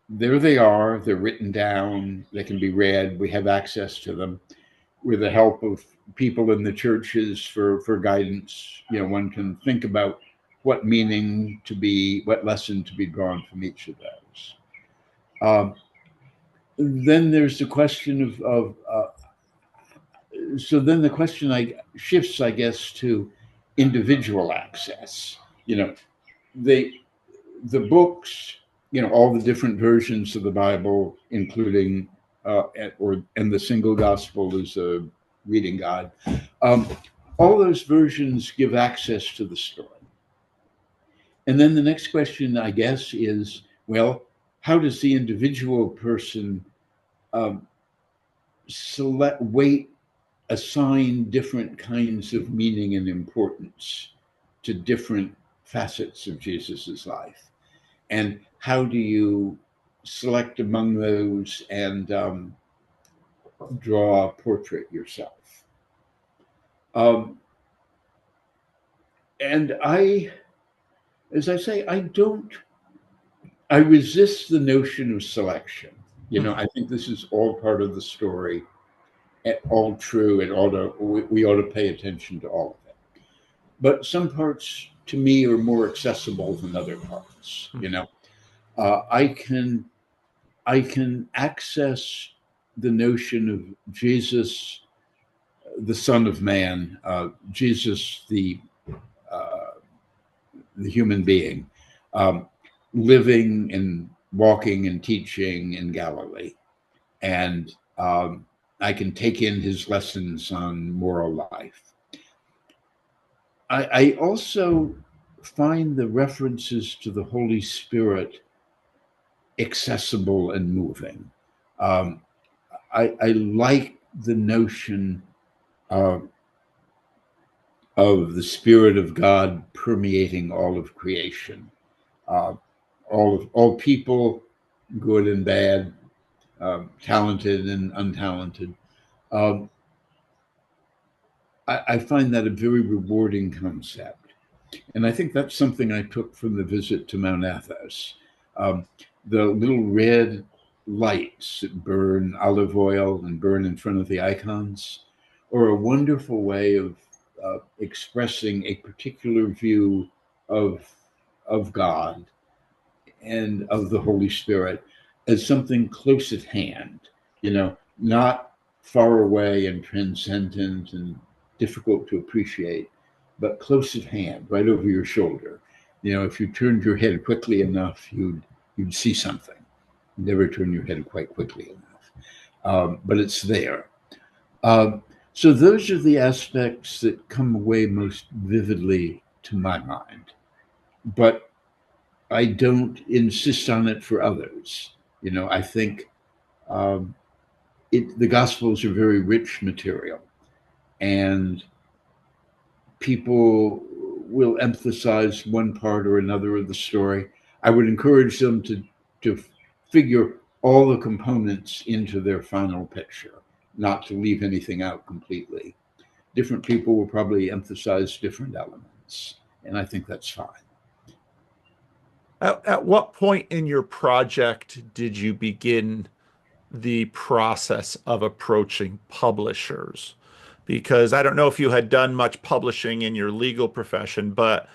there they are. They're written down. They can be read. We have access to them with the help of people in the churches for guidance. One can think about what lesson to be drawn from each of those. Then there's the question so then the question shifts, I guess, to individual access. The books, all the different versions of the Bible, including and the single gospel is a reading guide. All those versions give access to the story. And then the next question, I guess, is, well, how does the individual person assign different kinds of meaning and importance to different facets of Jesus's life? And how do you select among those and draw a portrait yourself? And as I say, I resist the notion of selection. I think this is all part of the story, all true, and we ought to pay attention to all of it. But some parts, to me, are more accessible than other parts. I can access the notion of Jesus, the Son of Man, Jesus, the human being, living and walking and teaching in Galilee. And I can take in his lessons on moral life. I also find the references to the Holy Spirit accessible and moving. I like the notion of the Spirit of God permeating all of creation, uh, all people, good and bad, talented and untalented. Um, I find that a very rewarding concept. And I think that's something I took from the visit to Mount Athos. Um, the little red lights that burn olive oil and burn in front of the icons are a wonderful way of expressing a particular view of, of God and of the Holy Spirit as something close at hand, not far away and transcendent and difficult to appreciate, but close at hand, right over your shoulder. If you turned your head quickly enough, you'd see something. Never turn your head quite quickly enough, but it's there. So those are the aspects that come away most vividly to my mind. But I don't insist on it for others. I think um, the Gospels are very rich material, and people will emphasize one part or another of the story. I would encourage them to figure all the components into their final picture, not to leave anything out completely. Different people will probably emphasize different elements, and I think that's fine. At what point in your project did you begin the process of approaching publishers? Because I don't know if you had done much publishing in your legal profession, but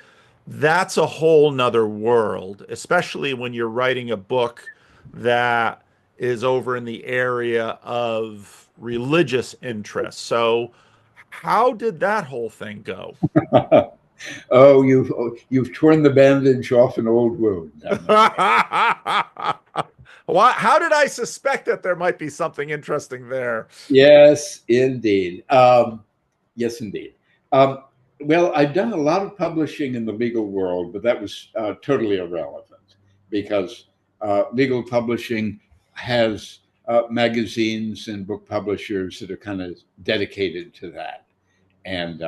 that's a whole nother world, especially when you're writing a book that is over in the area of religious interest. So, how did that whole thing go? Oh, you've torn the bandage off an old wound, I must say. How did I suspect that there might be something interesting there? Yes, indeed. Yes, indeed. Um, well, I've done a lot of publishing in the legal world, but that was totally irrelevant because legal publishing has magazines and book publishers that are kind of dedicated to that, and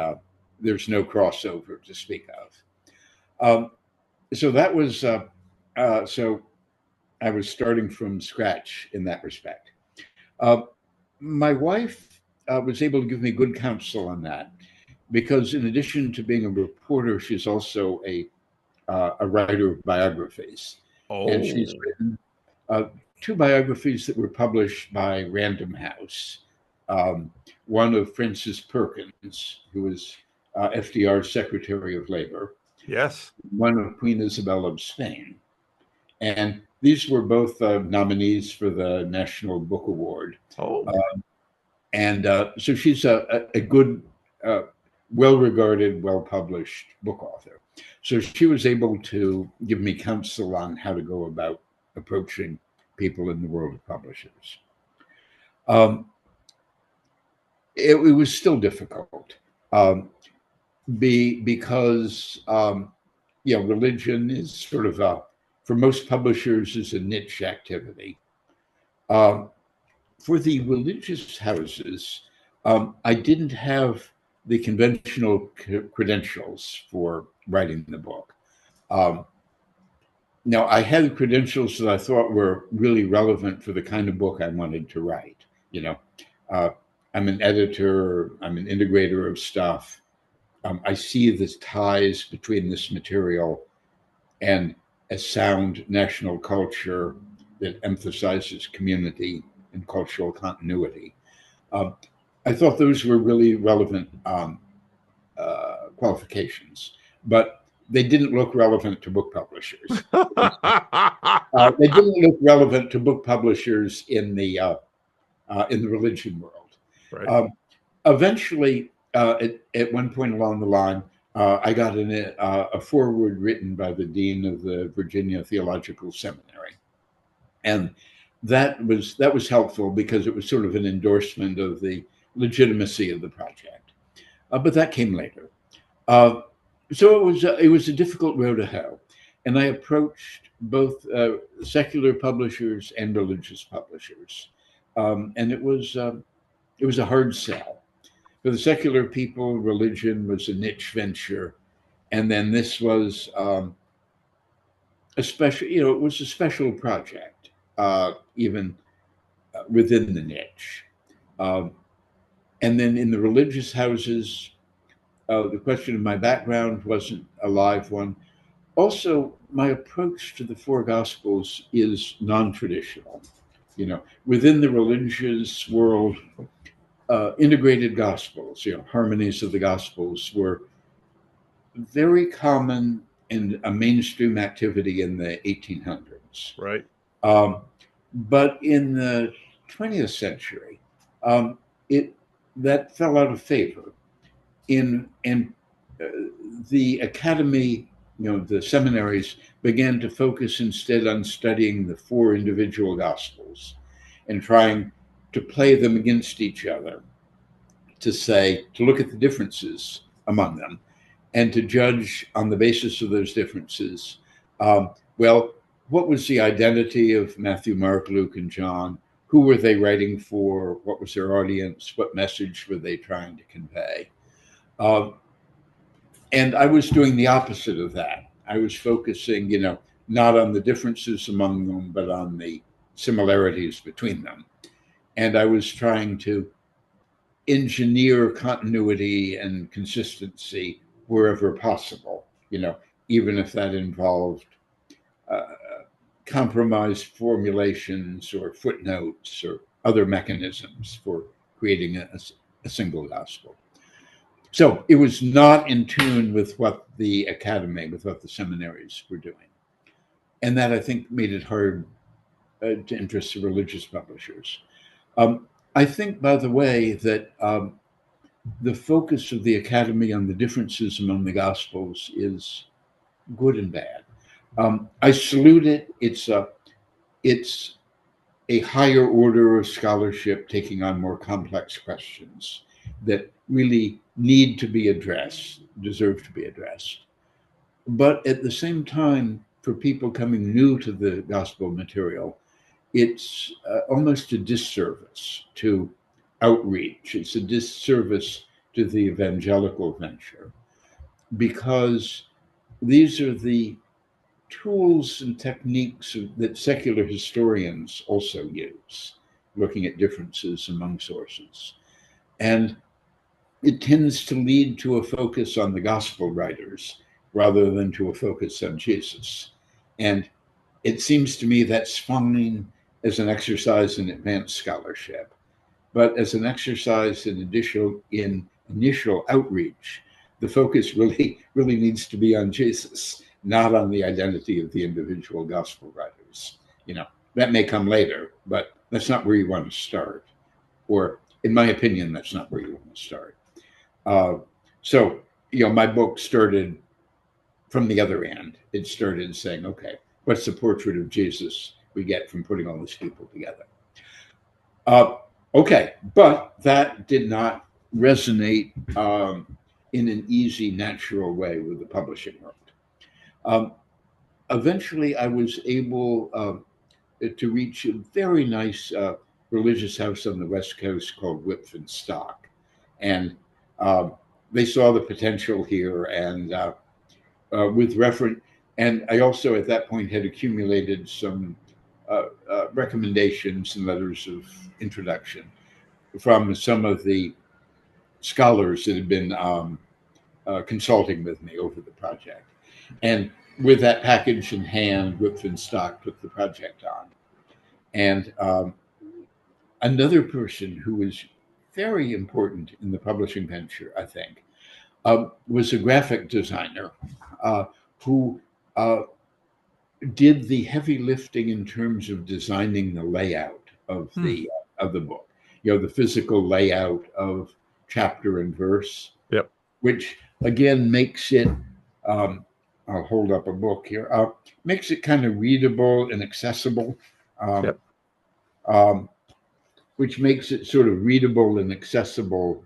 there's no crossover to speak of. Um, so that was so I was starting from scratch in that respect. Uh, my wife was able to give me good counsel on that because, in addition to being a reporter, she's also a writer of biographies, and she's Oh, written uh, two biographies that were published by Random House. Um, one of Frances Perkins, who was FDR's Secretary of Labor, yes. one of Queen Isabel of Spain. And these were both nominees for the National Book Award. Oh, And so she's a good, uh, well regarded, well published book author. So she was able to give me counsel on how to go about approaching people in the world of publishers. Um, it was still difficult because religion is sort of for most publishers is a niche activity. Um, for the religious houses, I didn't have the conventional credentials for writing the book. Um, Now, I had credentials that I thought were really relevant for the kind of book I wanted to write. You know, uh, I'm an editor, I'm an integrator of stuff. I see the ties between this material and a sound national culture that emphasizes community and cultural continuity. Um, I thought those were really relevant qualifications, but they didn't look relevant to book publishers. They didn't look relevant to book publishers in the religion world. right. Um, Eventually, at one point along the line, I got a foreword written by the dean of the Virginia Theological Seminary, and that was helpful because it was sort of an endorsement of the legitimacy of the project. But that came later. Uh, so it was a difficult road to hoe, and I approached both secular publishers and religious publishers, and it was a hard sell. For the secular people, religion was a niche venture, and then this was a special, it was a special project, even within the niche. Um, and then in the religious houses, the question of my background wasn't a live one. Also, my approach to the four gospels is non-traditional. Within the religious world, integrated gospels, harmonies of the gospels were very common and a mainstream activity in the 1800s. Right. But in the 20th century, it that fell out of favor. In the academy, the seminaries began to focus instead on studying the four individual gospels and trying to play them against each other, to look at the differences among them and to judge on the basis of those differences. Well, what was the identity of Matthew, Mark, Luke, and John? Who were they writing for? What was their audience? What message were they trying to convey? And I was doing the opposite of that. I was focusing, not on the differences among them, but on the similarities between them. And I was trying to engineer continuity and consistency wherever possible, even if that involved compromised formulations or footnotes or other mechanisms for creating a single gospel. So it was not in tune with what the academy, with what the seminaries were doing. And that, I think, made it hard to interest the religious publishers. I think, by the way, that the focus of the academy on the differences among the gospels is good and bad. I salute it. It's a higher order of scholarship taking on more complex questions that really need to be addressed, deserve to be addressed. But at the same time, for people coming new to the gospel material, it's almost a disservice to outreach. It's a disservice to the evangelical venture, because these are the tools and techniques that secular historians also use, looking at differences among sources. And it tends to lead to a focus on the gospel writers rather than to a focus on Jesus. And it seems to me that's fine as an exercise in advanced scholarship, but as an exercise in initial outreach, the focus really needs to be on Jesus, not on the identity of the individual gospel writers. That may come later, but that's not where you want to start. Or, in my opinion, that's not where you want to start. So, my book started from the other end. It started saying, okay, what's the portrait of Jesus we get from putting all these people together? Okay, but that did not resonate in an easy, natural way with the publishing world. Eventually, I was able to reach a very nice religious house on the West Coast called Whitford Stock. And they saw the potential here, and with reference, and I also at that point had accumulated some recommendations and letters of introduction from some of the scholars that had been consulting with me over the project. And with that package in hand, Whitford Stock took the project on. And another person who was very important in the publishing venture, I think, was a graphic designer who did the heavy lifting in terms of designing the layout of the book. The physical layout of chapter and verse. Yep. Which again makes it. I'll hold up a book here. Makes it kind of readable and accessible. Yep. Which makes it sort of readable and accessible,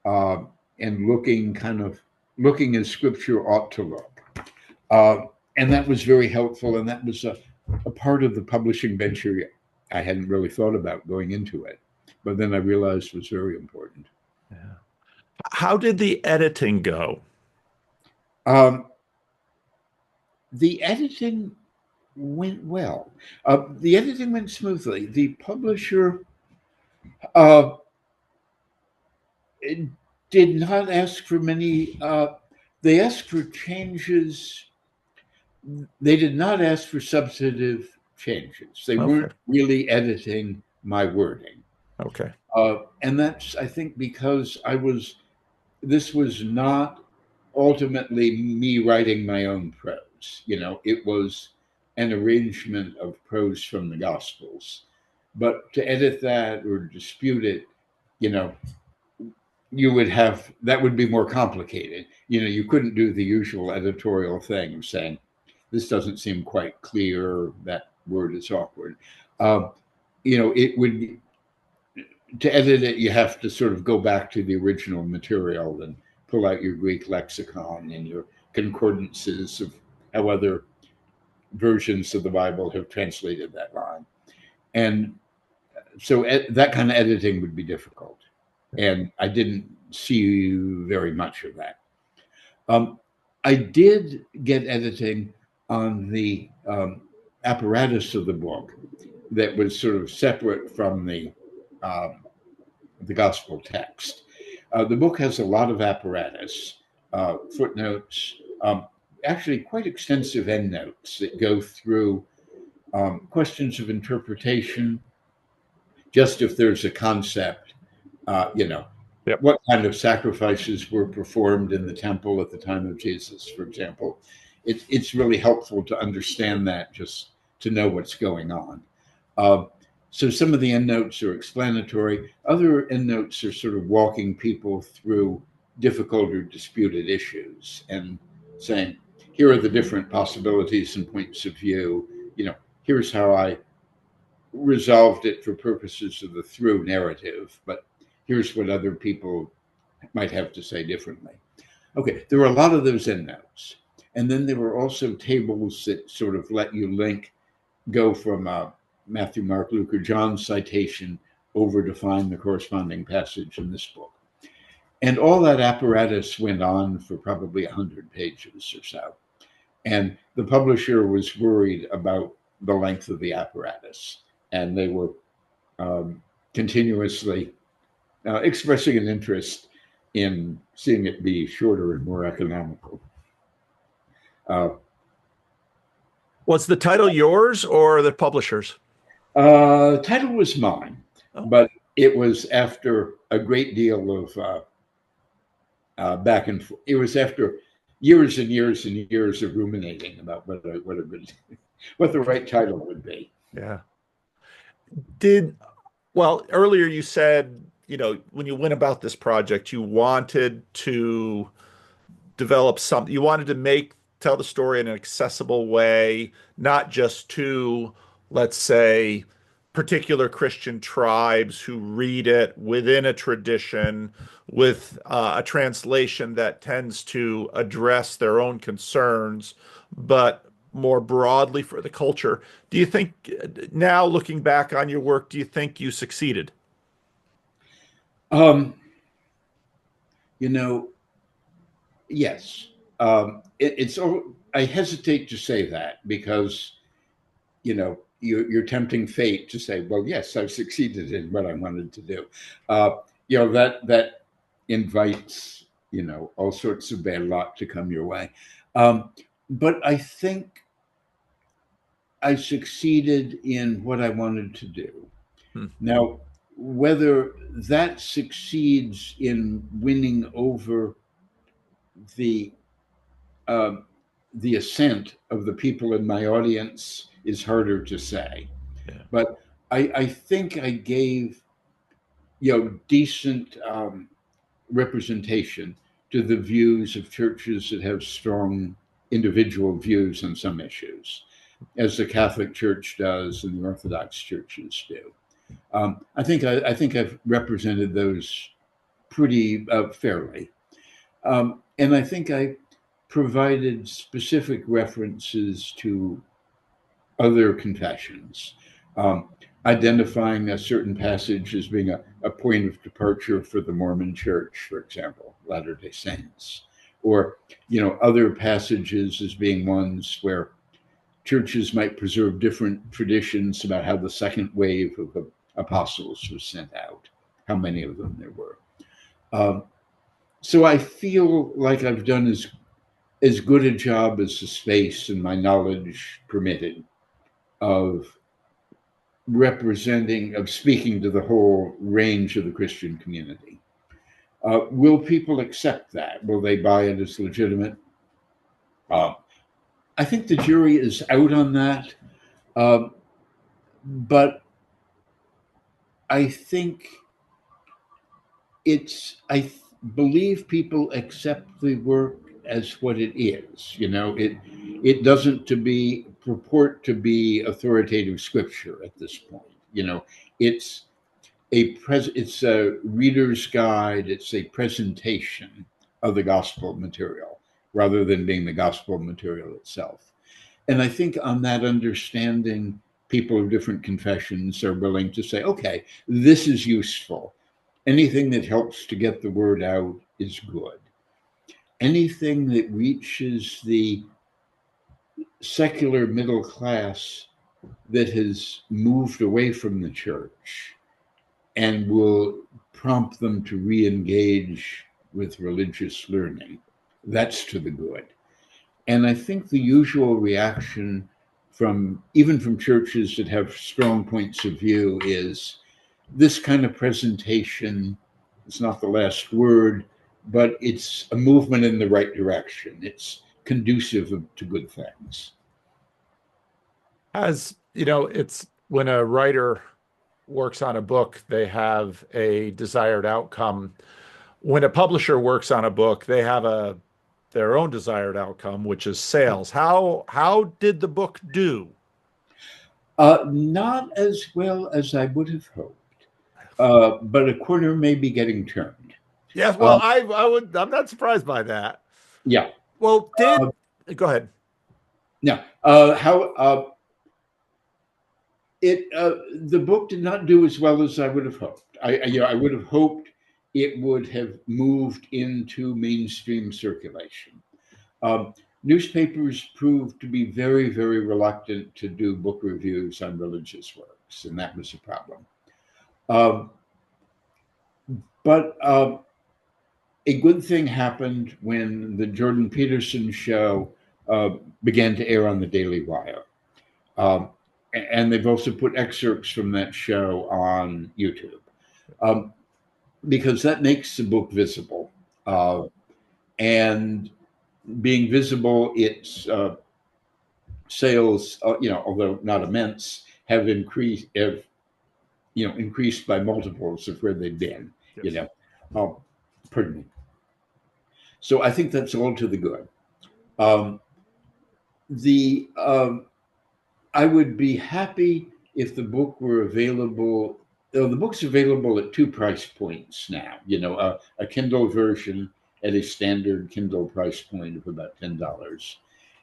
and looking as Scripture ought to look. And that was very helpful. And that was a part of the publishing venture I hadn't really thought about going into it, but then I realized was very important. Yeah. How did the editing go? Um, the editing went well. The editing went smoothly. The publisher uh, did not ask for many. They asked for changes. They did not ask for substantive changes. They Okay. weren't really editing my wording. Okay. And that's, I think, because this was not ultimately me writing my own prose. It was an arrangement of prose from the Gospels. But to edit that or dispute it, you know, that would be more complicated. You couldn't do the usual editorial thing of saying, this doesn't seem quite clear, that word is awkward. Um, it would, to edit it, you have to sort of go back to the original material and pull out your Greek lexicon and your concordances of how other versions of the Bible have translated that line. And so that kind of editing would be difficult. And I didn't see very much of that. I did get editing on the apparatus of the book that was sort of separate from the gospel text. The book has a lot of apparatus, footnotes, actually quite extensive endnotes that go through questions of interpretation, just if there's a concept, Yep. what kind of sacrifices were performed in the temple at the time of Jesus, for example. It's really helpful to understand that, just to know what's going on. So some of the endnotes are explanatory. Other endnotes are sort of walking people through difficult or disputed issues and saying, here are the different possibilities and points of view. Here's how I resolved it for purposes of the through narrative, but here's what other people might have to say differently. Okay, there were a lot of those endnotes. And then there were also tables that sort of let you go from Matthew, Mark, Luke, or John citation over to find the corresponding passage in this book. And all that apparatus went on for probably 100 pages or so. And the publisher was worried about the length of the apparatus. And they were continuously expressing an interest in seeing it be shorter and more economical. Was the title yours or the publisher's? Title was mine, Oh. but it was after a great deal of back and forth. It was after years and years and years of ruminating about what the right title would be. Yeah. Well, earlier you said, when you went about this project, you wanted to develop something, you wanted to tell the story in an accessible way, not just to, let's say, particular Christian tribes who read it within a tradition with a translation that tends to address their own concerns, but more broadly for the culture. Do you think, now looking back on your work, do you think you succeeded? You know, yes. I hesitate to say that because, you're tempting fate to say, well, yes, I've succeeded in what I wanted to do. That invites, all sorts of bad luck to come your way. But I think I succeeded in what I wanted to do. Hmm. Now, whether that succeeds in winning over the um, the assent of the people in my audience is harder to say. Yeah. But I think I gave decent representation to the views of churches that have strong individual views on some issues, as the Catholic Church does and the Orthodox churches do. I think I've represented those pretty fairly, and I think I provided specific references to other confessions. identifying a certain passage as being a point of departure for the Mormon Church, for example, Latter-day Saints, or other passages as being ones where churches might preserve different traditions about how the second wave of apostles was sent out, how many of them there were. So I feel like I've done as good a job as the space and my knowledge permitted of speaking to the whole range of the Christian community. Will people accept that? Will they buy it as legitimate? I think the jury is out on that. But I think I believe people accept the work as what it is. It doesn't purport to be authoritative scripture at this point. It's it's a reader's guide. It's a presentation of the gospel material rather than being the gospel material itself. And I think on that understanding, people of different confessions are willing to say, okay, this is useful. Anything that helps to get the word out is good. Anything that reaches the secular middle class that has moved away from the church and will prompt them to re-engage with religious learning, that's to the good. And I think the usual reaction even from churches that have strong points of view is this kind of presentation. It's not the last word, but it's a movement in the right direction. It's conducive to good things. It's when a writer works on a book, they have a desired outcome. When a publisher works on a book, they have their own desired outcome, which is sales. How did the book do? Not as well as I would have hoped, but a corner may be getting turned. Yes, well, I'm not surprised by that. Yeah. Well, go ahead. Yeah. The book did not do as well as I would have hoped. I would have hoped it would have moved into mainstream circulation. Newspapers proved to be very, very reluctant to do book reviews on religious works, and that was a problem. But a good thing happened when the Jordan Peterson show began to air on the Daily Wire. And they've also put excerpts from that show on YouTube, because that makes the book visible. And being visible, its sales, although not immense, have increased by multiples of where they've been. Yes. Pardon me. So I think that's all to the good. I would be happy if the book were available. The book's available at two price points now. A Kindle version at a standard Kindle price point of about $10,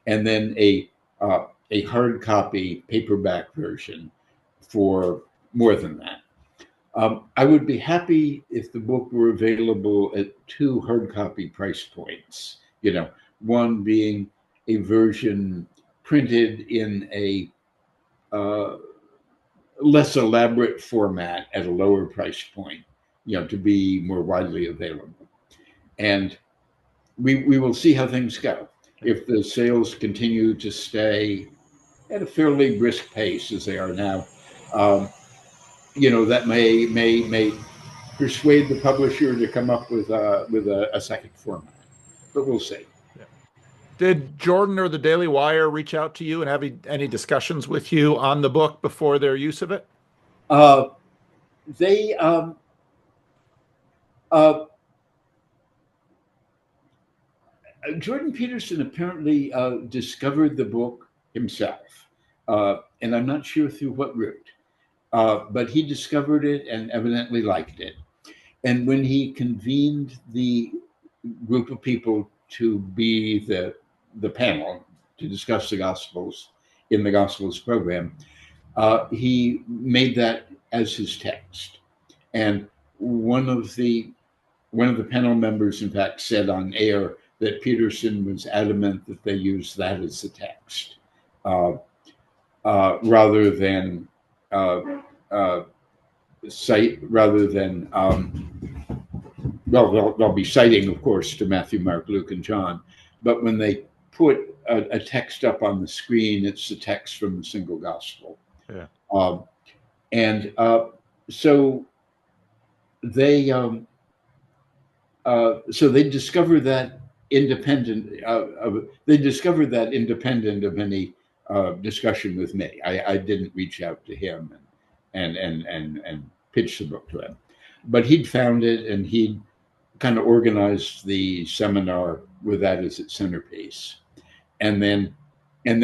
and then a hard copy paperback version for more than that. I would be happy if the book were available at two hard copy price points. One being a version printed in a less elaborate format at a lower price point, to be more widely available. And we will see how things go. If the sales continue to stay at a fairly brisk pace as they are now, that may persuade the publisher to come up with a second format. But we'll see. Yeah. Did Jordan or the Daily Wire reach out to you and have any discussions with you on the book before their use of it? Jordan Peterson apparently discovered the book himself, and I'm not sure through what route, but he discovered it and evidently liked it. And when he convened the group of people to be the panel to discuss the Gospels in the Gospels program, he made that as his text. And one of the panel members, in fact, said on air that Peterson was adamant that they use that as the text, rather than well, they'll be citing, of course, to Matthew, Mark, Luke, and John, but when they put a text up on the screen, it's the text from the single gospel. Yeah. And so they discovered that independent. They discovered that independent of any discussion with me. I didn't reach out to him and pitch the book to him, but he'd found it, and he'd kind of organized the seminar with that as its centerpiece, and then it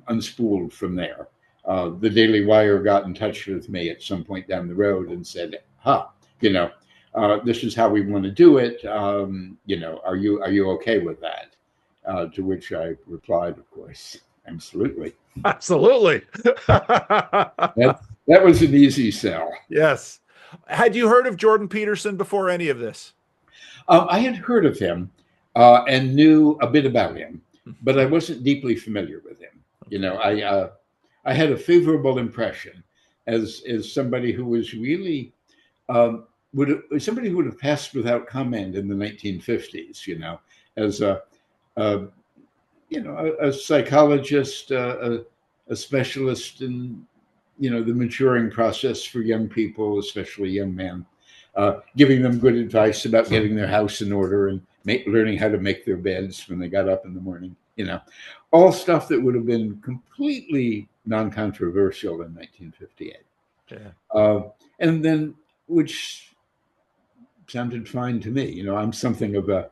unspooled from there. The Daily Wire got in touch with me at some point down the road and said, this is how we want to do it. Are you okay with that? To which I replied, of course, absolutely. Absolutely. That was an easy sell. Yes. Had you heard of Jordan Peterson before any of this? I had heard of him and knew a bit about him, but I wasn't deeply familiar with him. I had a favorable impression as somebody who was really somebody who would have passed without comment in the 1950s. As a psychologist, a specialist in the maturing process for young people, especially young men, giving them good advice about getting their house in order and learning how to make their beds when they got up in the morning. All stuff that would have been completely non-controversial in 1958. Yeah. And then, which sounded fine to me. I'm something of a,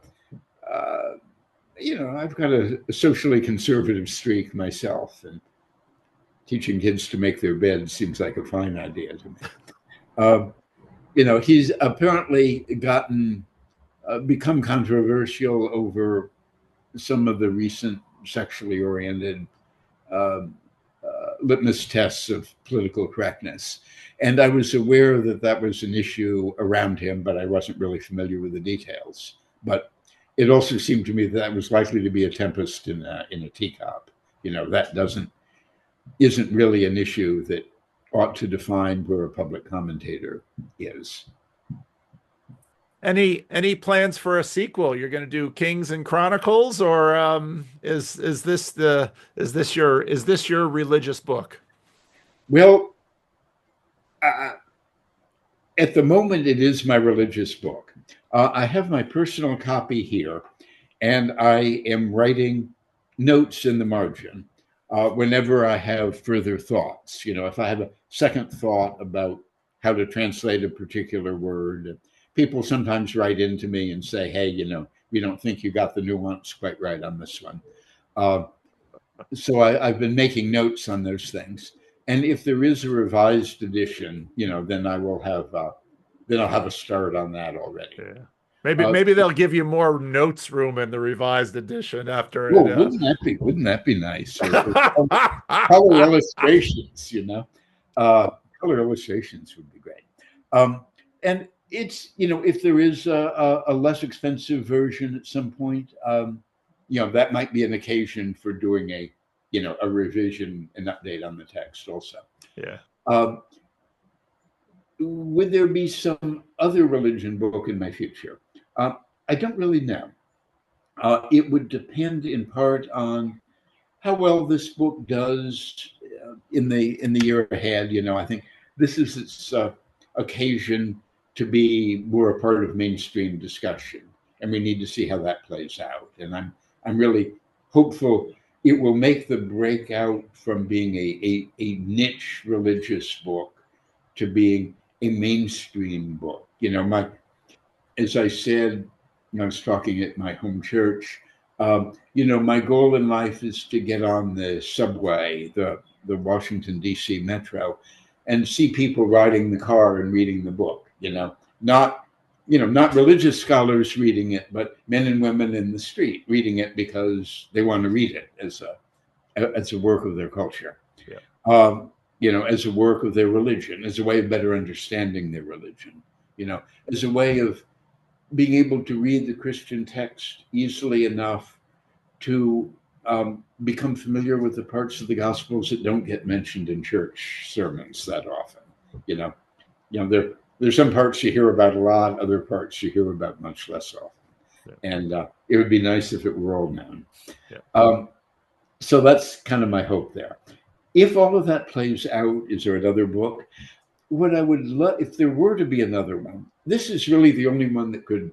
I've got a socially conservative streak myself, and teaching kids to make their beds seems like a fine idea to me. He's apparently become controversial over some of the recent sexually oriented litmus tests of political correctness. And I was aware that was an issue around him, but I wasn't really familiar with the details. But it also seemed to me that was likely to be a tempest in a teacup. That isn't really an issue that ought to define where a public commentator is. Any plans for a sequel? You're going to do Kings and Chronicles, or is this your religious book? Well, at the moment, it is my religious book. I have my personal copy here, and I am writing notes in the margin whenever I have further thoughts. If I have a second thought about how to translate a particular word, people sometimes write into me and say, hey, we don't think you got the nuance quite right on this one. So I've been making notes on those things. And if there is a revised edition, then I'll have a start on that already. Yeah. Maybe they'll give you more notes room in the revised edition after. Wouldn't that be nice? Color illustrations, color illustrations would be great. And it's, if there is a less expensive version at some point, that might be an occasion for doing a revision and update on the text also. Yeah. Would there be some other religion book in my future? I don't really know. It would depend in part on how well this book does in the year ahead. I think this is its occasion to be more a part of mainstream discussion, and we need to see how that plays out. And I'm really hopeful it will make the breakout from being a niche religious book to being a mainstream book. As I said, I was talking at my home church. My goal in life is to get on the subway, the Washington D.C. Metro, and see people riding the car and reading the book. Not religious scholars reading it, but men and women in the street reading it because they want to read it as a work of their culture. Yeah. As a work of their religion, as a way of better understanding their religion, as a way of being able to read the Christian text easily enough to become familiar with the parts of the Gospels that don't get mentioned in church sermons that often. There's some parts you hear about a lot, other parts you hear about much less often. Yeah. And it would be nice if it were all known. Yeah. So that's kind of my hope there. If all of that plays out, is there another book? What I would love, if there were to be another one, this is really the only one that could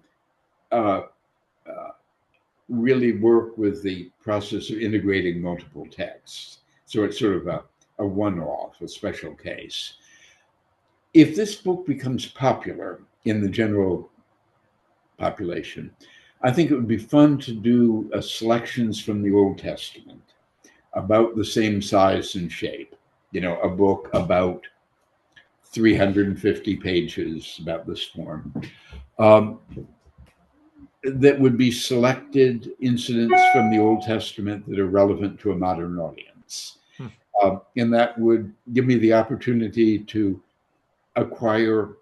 really work with the process of integrating multiple texts. So it's sort of a one-off, a special case. If this book becomes popular in the general population, I think it would be fun to do selections from the Old Testament about the same size and shape. A book about 350 pages, about this form, that would be selected incidents from the Old Testament that are relevant to a modern audience. And that would give me the opportunity to acquire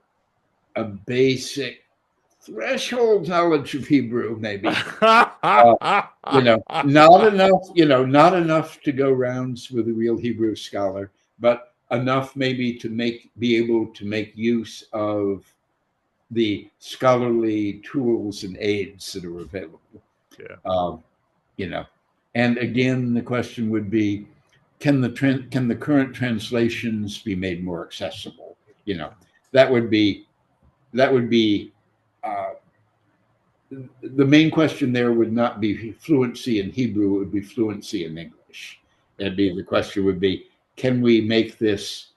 a basic threshold knowledge of Hebrew, maybe. Not enough to go rounds with a real Hebrew scholar, but enough maybe to be able to make use of the scholarly tools and aids that are available. Yeah. And again, the question would be, can the current translations be made more accessible? That would be the main question. There would not be fluency in Hebrew, it would be fluency in English. The question would be, can we make this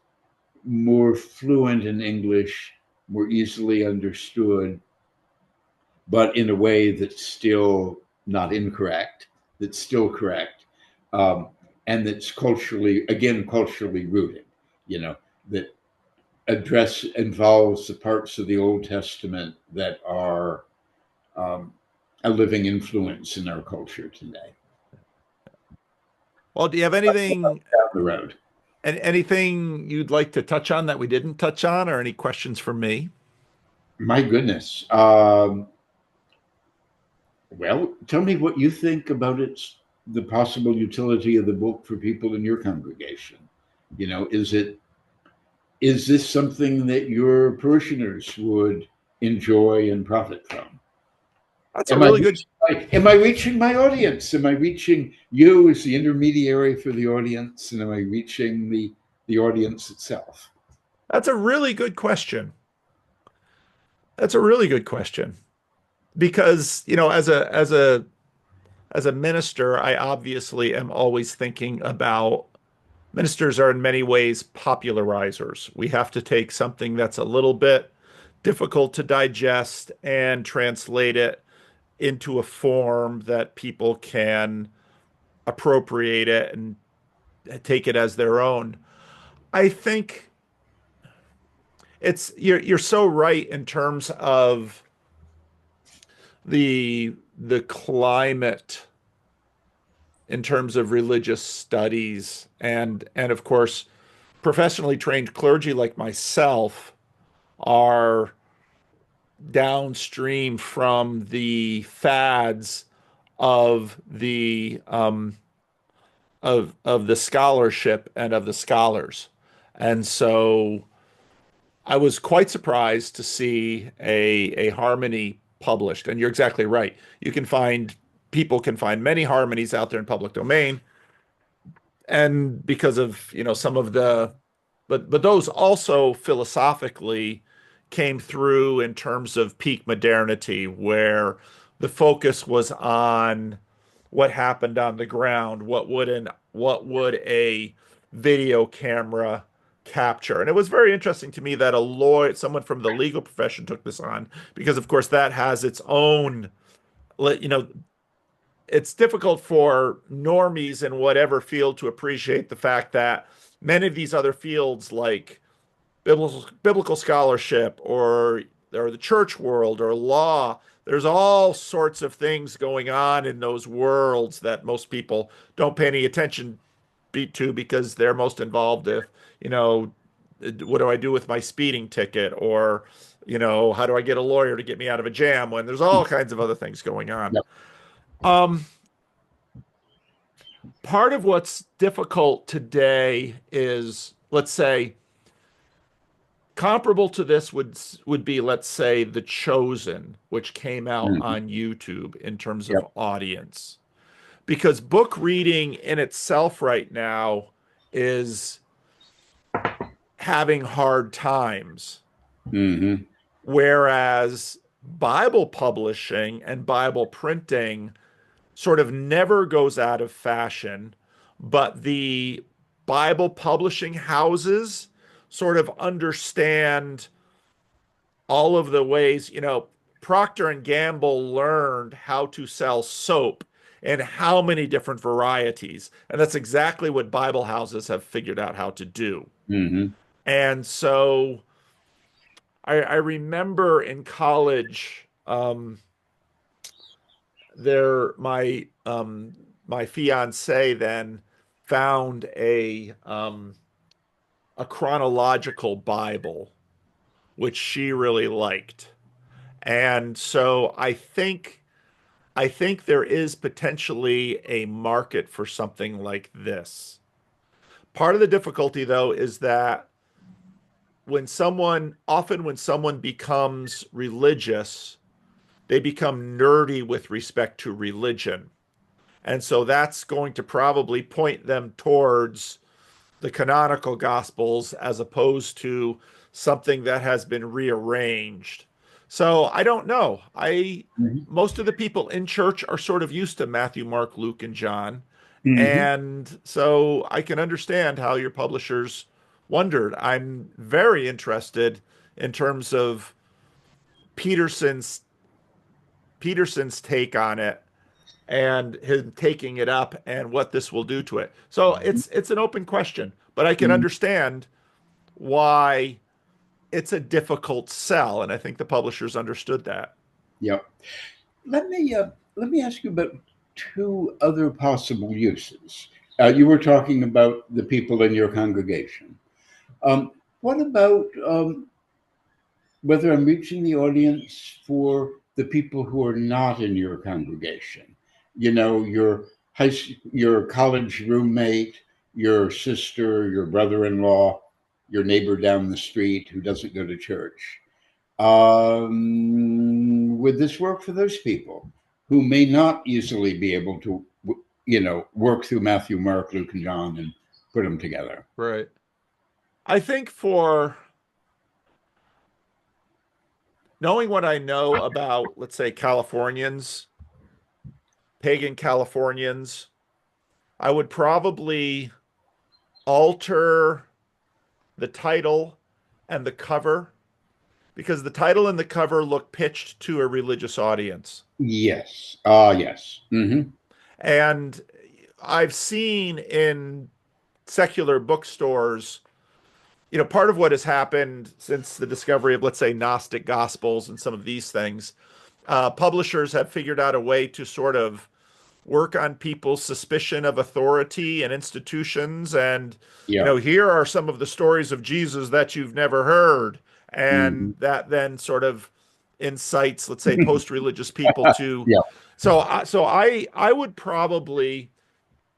more fluent in English, more easily understood, but in a way that's still not incorrect, that's still correct, and that's culturally rooted, that involves the parts of the Old Testament that are a living influence in our culture today. Well, do you have anything down the road? Anything you'd like to touch on that we didn't touch on, or any questions for me? My goodness. Well, tell me what you think about the possible utility of the book for people in your congregation. Is this something that your parishioners would enjoy and profit from? That's a really good. Am I reaching my audience? Am I reaching you as the intermediary for the audience? And am I reaching the audience itself? That's a really good question. That's a really good question. Because, as a minister, I obviously am always thinking about ministers are in many ways popularizers. We have to take something that's a little bit difficult to digest and translate it into a form that people can appropriate it and take it as their own. I think you're so right in terms of the climate in terms of religious studies and of course professionally trained clergy like myself are downstream from the fads of the of the scholarship and of the scholars. And so I was quite surprised to see a harmony published. And you're exactly right. People can find many harmonies out there in public domain. And because of, some of but those also philosophically came through in terms of peak modernity, where the focus was on what happened on the ground, what would a video camera capture. And it was very interesting to me that someone from the legal profession took this on, because of course that has its own, it's difficult for normies in whatever field to appreciate the fact that many of these other fields like biblical scholarship or the church world or law, there's all sorts of things going on in those worlds that most people don't pay any attention speak to because they're most involved if, what do I do with my speeding ticket? Or, how do I get a lawyer to get me out of a jam when there's all kinds of other things going on? Yep. Part of what's difficult today is, let's say, comparable to this would be, let's say, The Chosen, which came out Mhm. on YouTube in terms of Yep. audience. Because book reading in itself right now is having hard times. Mm-hmm. Whereas Bible publishing and Bible printing sort of never goes out of fashion, but the Bible publishing houses sort of understand all of the ways, Procter and Gamble learned how to sell soap in how many different varieties. And that's exactly what Bible houses have figured out how to do. Mm-hmm. And so I remember in college, my fiance then found a chronological Bible, which she really liked. And so I think there is potentially a market for something like this. Part of the difficulty, though, is that often when someone becomes religious, they become nerdy with respect to religion. And so that's going to probably point them towards the canonical gospels as opposed to something that has been rearranged. So I don't know. Mm-hmm. Most of the people in church are sort of used to Matthew, Mark, Luke, and John. Mm-hmm. And so I can understand how your publishers wondered. I'm very interested in terms of Peterson's Peterson's take on it and him taking it up and what this will do to it. So it's an open question, but I can Mm-hmm. understand why it's a difficult sell, and I think the publishers understood that. Yep. Let me ask you about two other possible uses. You were talking about the people in your congregation. What about whether I'm reaching the audience for the people who are not in your congregation? Your college roommate, your sister, your brother-in-law, your neighbor down the street who doesn't go to church. Would this work for those people who may not easily be able to, work through Matthew, Mark, Luke, and John and put them together? Right. I think for knowing what I know about, let's say, Californians, pagan Californians, I would probably alter the title and the cover because the title and the cover look pitched to a religious audience. Yes. Yes. Mm-hmm. And I've seen in secular bookstores, part of what has happened since the discovery of, let's say, Gnostic Gospels and some of these things, publishers have figured out a way to sort of work on people's suspicion of authority and institutions. And, Yeah. here are some of the stories of Jesus that you've never heard. Mm-hmm. And that then sort of incites, let's say, post-religious people to. Yeah. So I would probably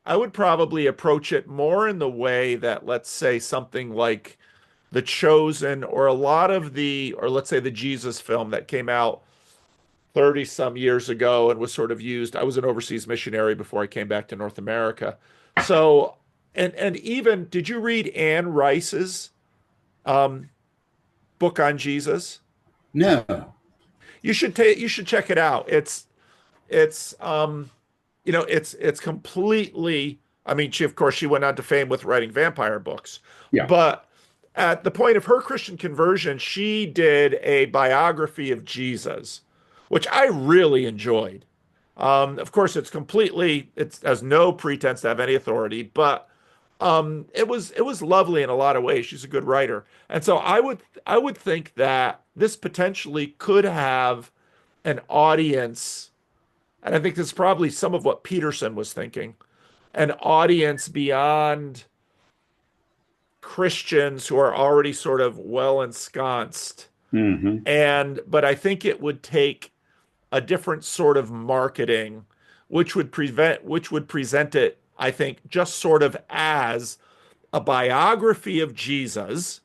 approach it more in the way that, let's say, something like The Chosen or let's say the Jesus film that came out 30 some years ago and was sort of used. I was an overseas missionary before I came back to North America. So, and even, did you read Anne Rice's um, book on Jesus? No. You should check it out. It's completely, I mean, she went on to fame with writing vampire books, Yeah. but at the point of her Christian conversion, she did a biography of Jesus, which I really enjoyed. Of course, it has no pretense to have any authority, but it was lovely in a lot of ways. She's a good writer. And so I would think that this potentially could have an audience, and I think this is probably some of what Peterson was thinking, an audience beyond Christians who are already sort of well ensconced. Mm-hmm. But I think it would take a different sort of marketing, which would present it, I think, just sort of as a biography of Jesus.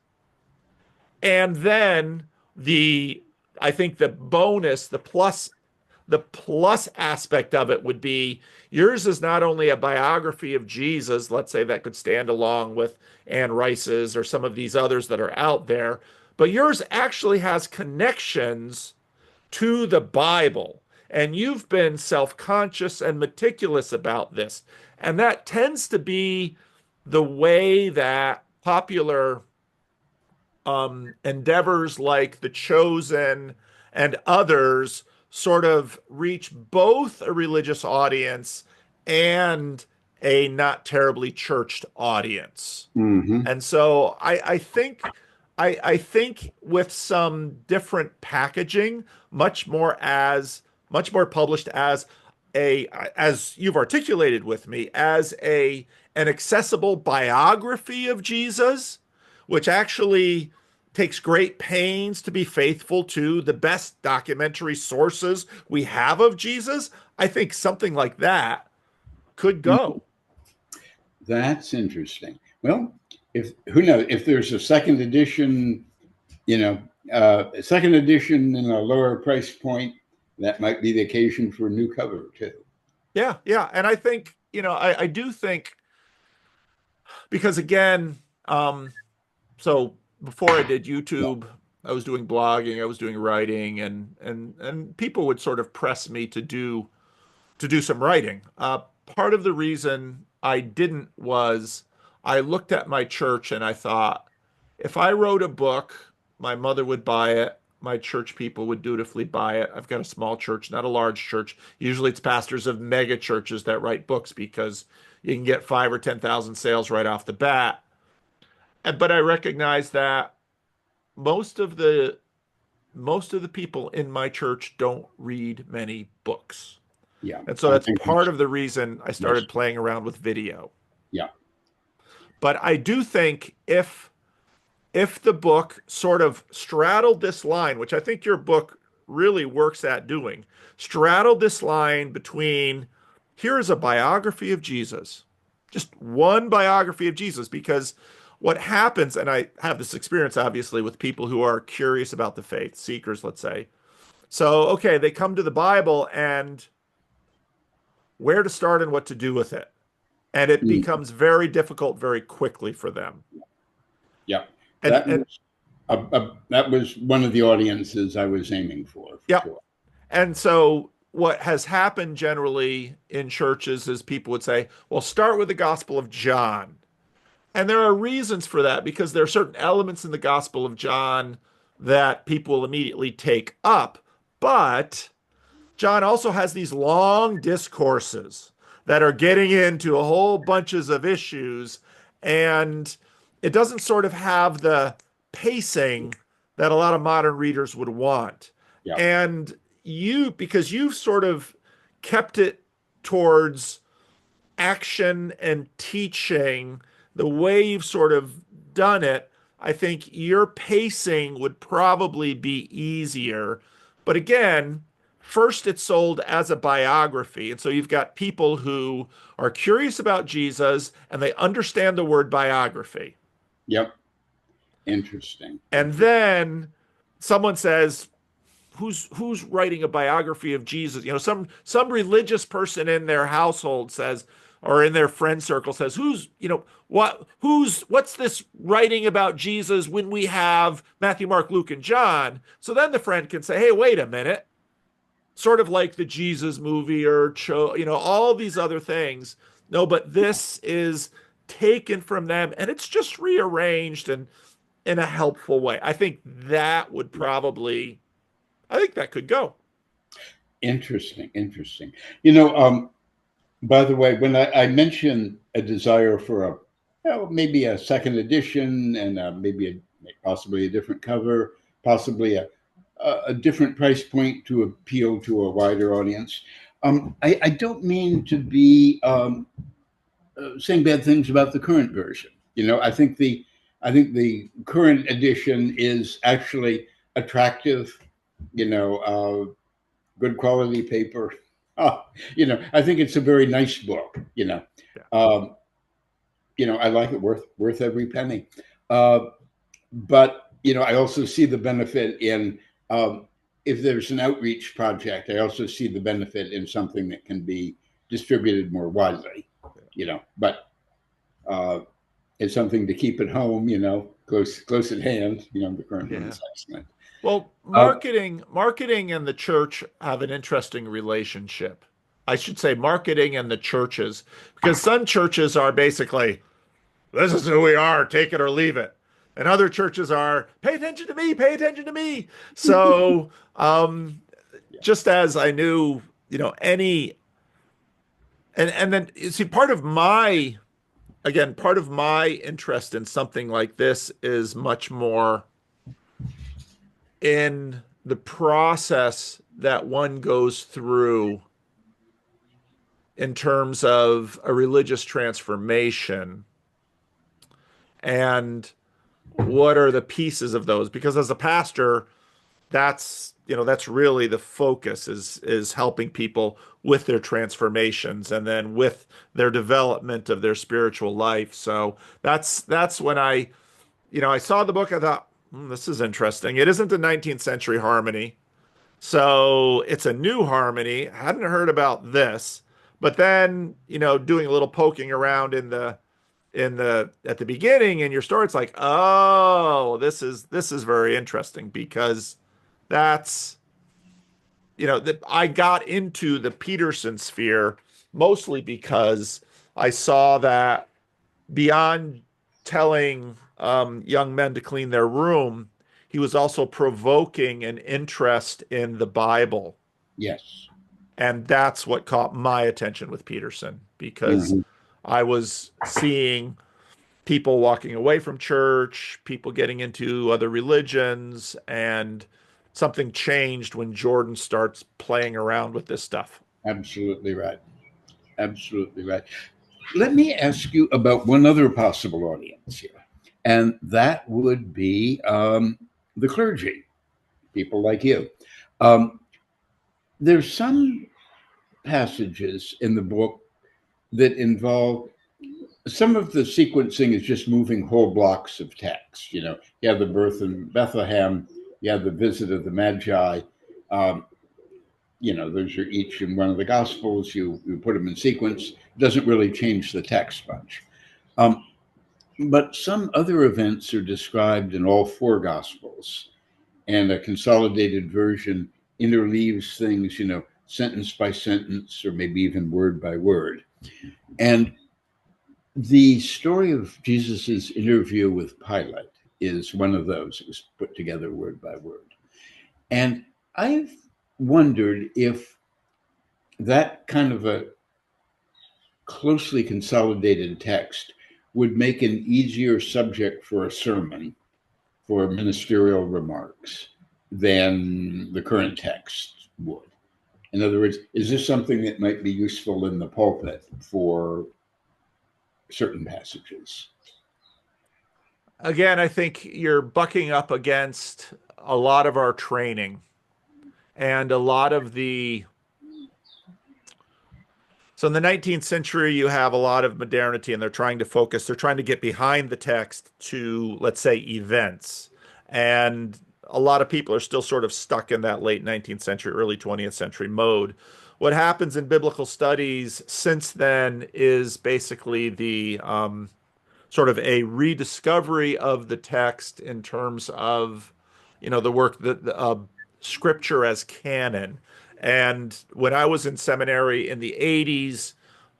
And then the I think the bonus, the plus aspect of it would be yours is not only a biography of Jesus, let's say that could stand along with Anne Rice's or some of these others that are out there, but yours actually has connections to the Bible. And you've been self-conscious and meticulous about this. And that tends to be the way that popular endeavors like The Chosen and others sort of reach both a religious audience and a not terribly churched audience. Mm-hmm. And so I think with some different packaging, much more published as as you've articulated with me, as an accessible biography of Jesus, which actually takes great pains to be faithful to the best documentary sources we have of Jesus. I think something like that could go. That's interesting. Well, if who knows if there's a second edition, a second edition in a lower price point, that might be the occasion for a new cover too. Yeah, yeah. And I think, I do think because again, so before I did YouTube, I was doing blogging, I was doing writing, and people would sort of press me to do some writing. Part of the reason I didn't was I looked at my church and I thought, if I wrote a book, my mother would buy it. My church people would dutifully buy it. I've got a small church, not a large church. Usually it's pastors of mega churches that write books because you can get 5 or 10,000 sales right off the bat. But I recognize that most of the most of the people in my church don't read many books. Yeah. And so I that's think part of the reason I yes. started playing around with video. Yeah. But I do think if the book sort of straddled this line, which I think your book really works at doing, straddled this line between here is a biography of Jesus, just one biography of Jesus, because what happens, and I have this experience obviously with people who are curious about the faith, seekers, let's say. So, okay, they come to the Bible and where to start and what to do with it. And it becomes very difficult very quickly for them. Yeah. And That was one of the audiences I was aiming for yeah. sure. And so what has happened generally in churches is people would say, well, start with the Gospel of John. And there are reasons for that because there are certain elements in the Gospel of John that people will immediately take up. But John also has these long discourses that are getting into a whole bunches of issues, and it doesn't sort of have the pacing that a lot of modern readers would want. Yeah. And because you've sort of kept it towards action and teaching, the way you've sort of done it, I think your pacing would probably be easier. But again, first it's sold as a biography. And so you've got people who are curious about Jesus and they understand the word biography. Yep. Interesting. And then someone says, who's writing a biography of Jesus? Some religious person in their household says, or in their friend circle says, what's this writing about Jesus when we have Matthew, Mark, Luke, and John? So then the friend can say, hey, wait a minute. Sort of like the Jesus movie or all these other things. No, but this is taken from them and it's just rearranged and in a helpful way. I think that could go. Interesting. By the way, when I mentioned a desire for maybe a second edition and possibly a different cover, possibly a different price point to appeal to a wider audience, I don't mean to be saying bad things about the current version. I think the current edition is actually attractive. Good quality paper. I think it's a very nice book. Yeah. I like it, worth every penny. But I also see the benefit in if there's an outreach project. I also see the benefit in something that can be distributed more widely. But it's something to keep at home. Close at hand. The current one is excellent. Well, marketing and the church have an interesting relationship. I should say marketing and the churches, because some churches are basically, this is who we are, take it or leave it. And other churches are, pay attention to me, pay attention to me. So just as I knew, any, and then you see part of my interest in something like this is much more in the process that one goes through in terms of a religious transformation and what are the pieces of those, because as a pastor, that's really the focus is helping people with their transformations and then with their development of their spiritual life. So that's when I saw the book. I thought, this is interesting. It isn't a 19th century harmony, so it's a new harmony. I hadn't heard about this, but then doing a little poking around at the beginning in your story, it's like, oh, this is very interesting, because that's I got into the Peterson sphere mostly because I saw that beyond telling young men to clean their room, he was also provoking an interest in the Bible. Yes. And that's what caught my attention with Peterson, because I was seeing people walking away from church, people getting into other religions, and something changed when Jordan starts playing around with this stuff. Absolutely right. Absolutely right. Let me ask you about one other possible audience here, and that would be the clergy, people like you. There's some passages in the book that involve some of the sequencing is just moving whole blocks of text. You have the birth in Bethlehem, you have the visit of the Magi. Those are each in one of the Gospels. You put them in sequence. It doesn't really change the text much. But some other events are described in all four Gospels, and a consolidated version interleaves things, sentence by sentence, or maybe even word by word. And the story of Jesus's interview with Pilate is one of those. It was put together word by word. And I've wondered if that kind of a closely consolidated text would make an easier subject for a sermon, for ministerial remarks, than the current text would. In other words, is this something that might be useful in the pulpit for certain passages? Again, I think you're bucking up against a lot of our training and a lot of so in the 19th century, you have a lot of modernity, and they're trying to get behind the text to, let's say, events. And a lot of people are still sort of stuck in that late 19th century, early 20th century mode. What happens in biblical studies since then is basically the sort of a rediscovery of the text in terms of, the work that scripture as canon. And when I was in seminary in the 80s,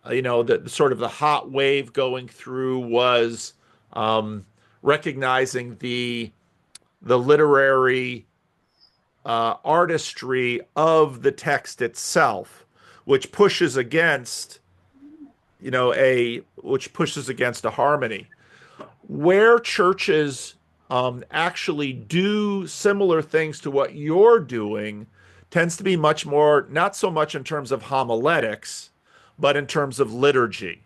the sort of the hot wave going through was recognizing the literary artistry of the text itself, which pushes against a harmony. Where churches actually do similar things to what you're doing tends to be much more, not so much in terms of homiletics, but in terms of liturgy.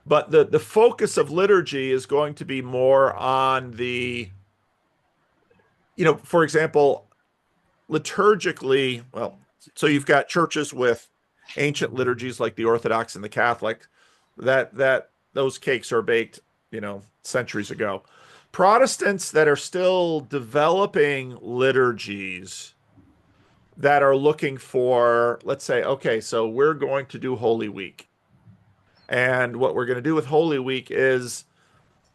But the focus of liturgy is going to be more on the, for example, liturgically, well, so you've got churches with ancient liturgies like the Orthodox and the Catholic, that those cakes are baked, centuries ago. Protestants that are still developing liturgies that are looking for, let's say, okay, so we're going to do Holy Week. And what we're going to do with Holy Week is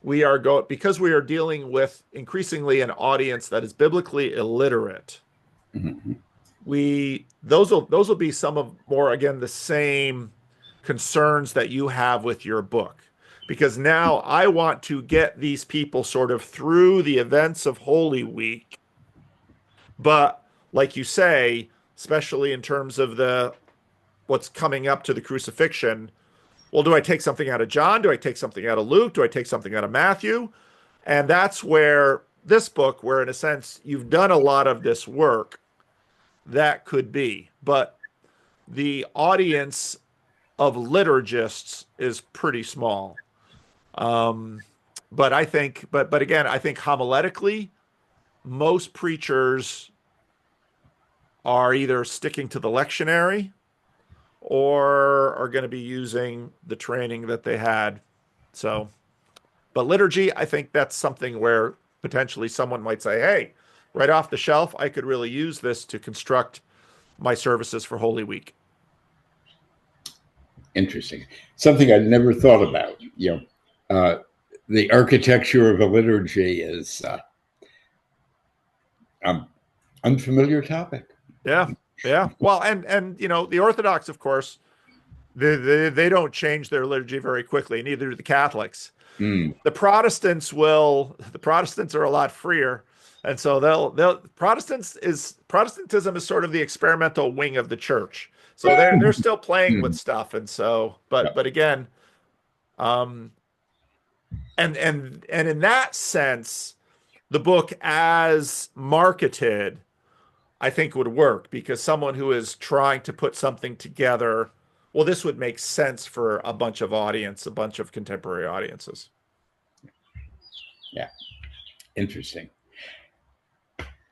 because we are dealing with increasingly an audience that is biblically illiterate. Mm-hmm. Those will be some of more, again, the same concerns that you have with your book, because now I want to get these people sort of through the events of Holy Week, but like you say, especially in terms of what's coming up to the crucifixion, well, do I take something out of John? Do I take something out of Luke? Do I take something out of Matthew? And that's where this book, where in a sense you've done a lot of this work, that could be. But the audience of liturgists is pretty small. But again, I think homiletically, most preachers are either sticking to the lectionary or are going to be using the training that they had. So, but liturgy, I think that's something where potentially someone might say, hey, right off the shelf, I could really use this to construct my services for Holy Week. Interesting. Something I'd never thought about. The architecture of a liturgy is unfamiliar topic. Yeah. Well, and the Orthodox, of course, they don't change their liturgy very quickly. Neither do the Catholics. The Protestants are a lot freer, and so Protestantism is sort of the experimental wing of the church. So they're still playing with stuff, and so but again, and in that sense, the book as marketed, I think would work, because someone who is trying to put something together, well, this would make sense for a bunch of contemporary audiences. Yeah, interesting.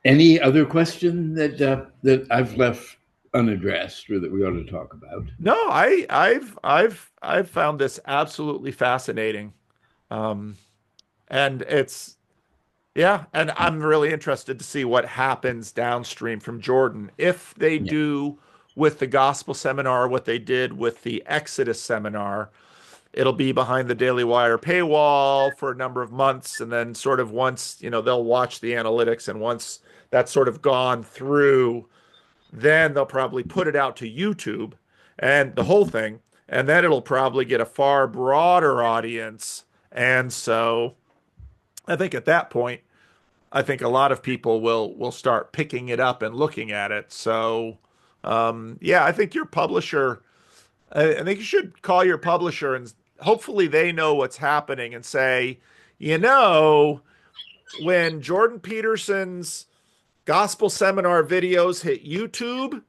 Any other question that I've left unaddressed or that we ought to talk about? No, I've found this absolutely fascinating, and and I'm really interested to see what happens downstream from Jordan if they do with the Gospel Seminar what they did with the Exodus Seminar. It'll be behind the Daily Wire paywall for a number of months, and then sort of once they'll watch the analytics, and once that's sort of gone through, then they'll probably put it out to YouTube and the whole thing, and then it'll probably get a far broader audience. And so I think at that point, I think a lot of people will start picking it up and looking at it. So I think your publisher, I think you should call your publisher, and hopefully they know what's happening and say, when Jordan Peterson's Gospel Seminar videos hit YouTube,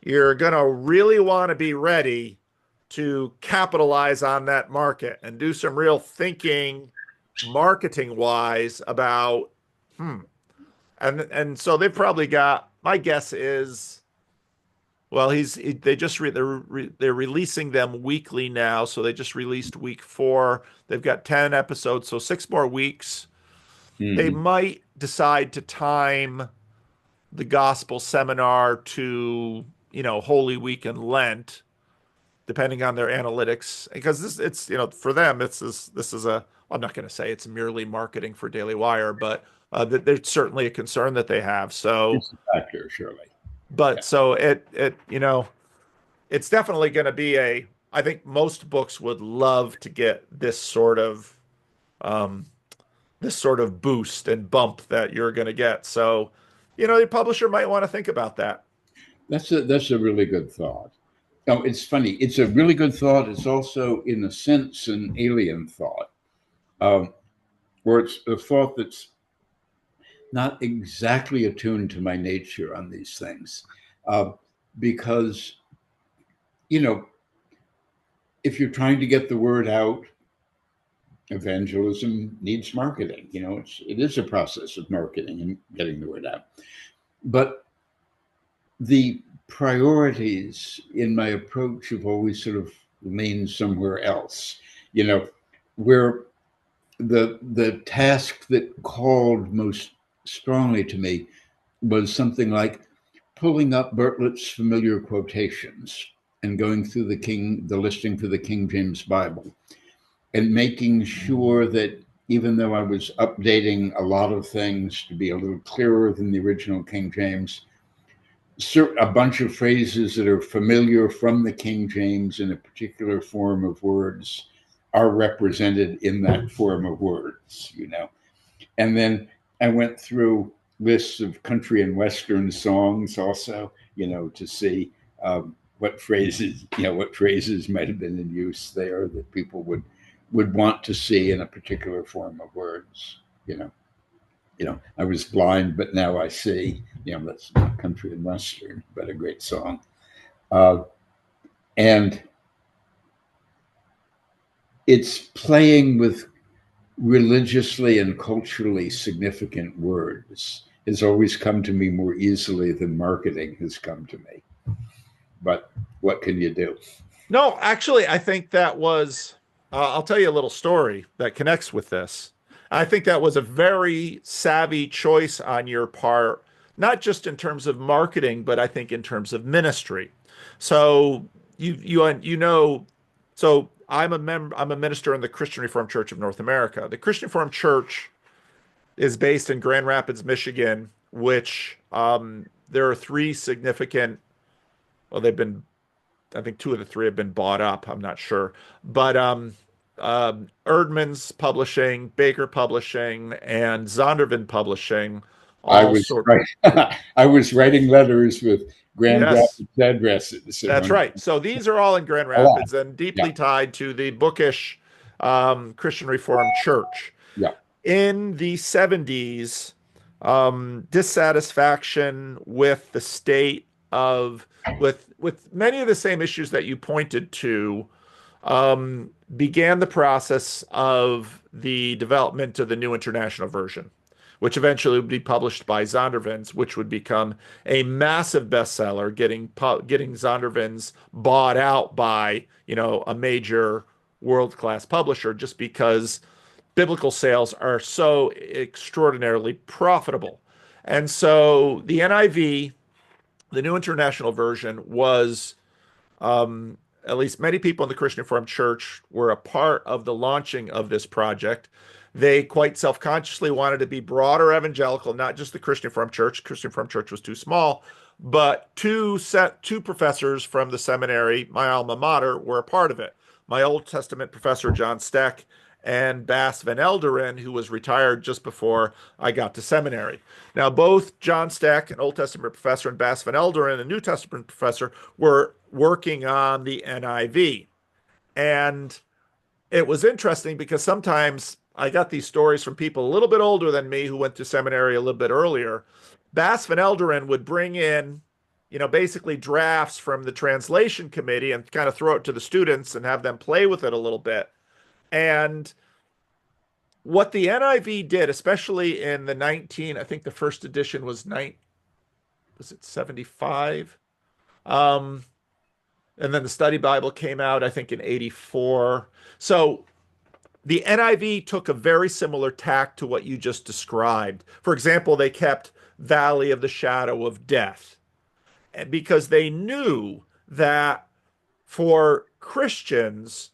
you're going to really want to be ready to capitalize on that market and do some real thinking marketing wise about, and so they've probably got, my guess is, well, they're releasing them weekly now. So they just released week 4. They've got 10 episodes, so 6 more weeks. They might decide to time the Gospel Seminar to, Holy Week and Lent, depending on their analytics, because it's for them, this is I'm not going to say it's merely marketing for Daily Wire, but there's certainly a concern that they have. So it's a factor, surely. But so it's definitely going to be I think most books would love to get this sort of boost and bump that you're going to get. So, the publisher might want to think about that. That's a really good thought. No, it's funny. It's a really good thought. It's also, in a sense, an alien thought, where it's a thought that's not exactly attuned to my nature on these things, because, if you're trying to get the word out, evangelism needs marketing. It is a process of marketing and getting the word out. But the priorities in my approach have always sort of remained somewhere else. Where the task that called most strongly to me was something like pulling up Bartlett's familiar quotations and going through the listing for the King James Bible, and making sure that even though I was updating a lot of things to be a little clearer than the original King James, a bunch of phrases that are familiar from the King James in a particular form of words are represented in that form of words. And then I went through lists of country and Western songs also, to see what phrases might have been in use there that people would want to see in a particular form of words. I was blind, but now I see. That's not country and Western, but a great song. And it's playing with religiously and culturally significant words has always come to me more easily than marketing has come to me. But what can you do? No, actually, I think that was, I'll tell you a little story that connects with this. I think that was a very savvy choice on your part, not just in terms of marketing, but I think in terms of ministry. So so I'm a minister in the Christian Reformed Church of North America. The Christian Reformed Church is based in Grand Rapids, Michigan, which there are three significant, well, I think two of the three have been bought up. I'm not sure. But Erdman's Publishing, Baker Publishing, and Zondervan Publishing I all was sort. right. I was writing letters with Grand Yes, Rapids addresses. that's right. So these are all in Grand A lot. Rapids and deeply Yeah. tied to the bookish Christian Reformed Church. Yeah. In the 70s, dissatisfaction with the state of with many of the same issues that you pointed to began the process of the development of the New International Version, which eventually would be published by Zondervan's, which would become a massive bestseller, getting Zondervan's bought out by a major world-class publisher, just because biblical sales are so extraordinarily profitable. And so the NIV, the New International Version, was at least many people in the Christian Reformed Church were a part of the launching of this project. They quite self-consciously wanted to be broader evangelical, not just the Christian Reformed Church. Christian Reformed Church was too small, but two professors from the seminary, my alma mater, were a part of it. My Old Testament professor, John Steck, and Bas Van Elderen, who was retired just before I got to seminary. Now, both John Steck, an Old Testament professor, and Bas Van Elderen, a New Testament professor, were working on the NIV. And it was interesting because sometimes I got these stories from people a little bit older than me who went to seminary a little bit earlier. Bas Van Elderen would bring in, basically drafts from the translation committee and kind of throw it to the students and have them play with it a little bit. And what the NIV did, especially in the I think the first edition was 75? And then the study Bible came out, I think, in 84. So the NIV took a very similar tack to what you just described. For example, they kept Valley of the Shadow of Death because they knew that for Christians,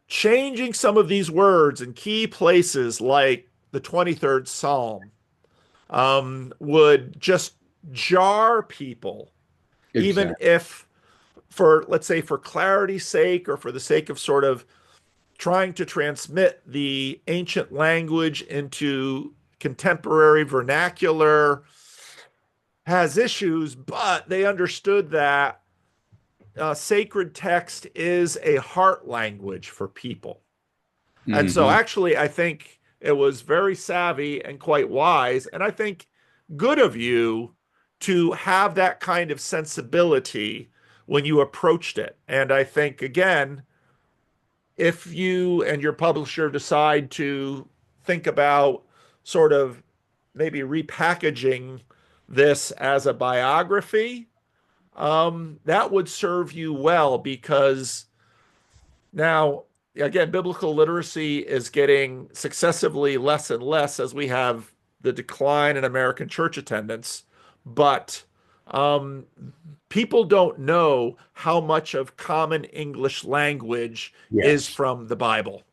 changing some of these words in key places like the 23rd Psalm would just jar people, Exactly. even if, for, let's say, for clarity's sake or for the sake of sort of trying to transmit the ancient language into contemporary vernacular has issues, but they understood that sacred text is a heart language for people. Mm-hmm. And so actually, I think it was very savvy and quite wise, and I think good of you to have that kind of sensibility when you approached it. And I think, again, if you and your publisher decide to think about sort of maybe repackaging this as a biography, that would serve you well, because now, again, biblical literacy is getting successively less and less as we have the decline in American church attendance. But um, people don't know how much of common English language is Yes, from the Bible.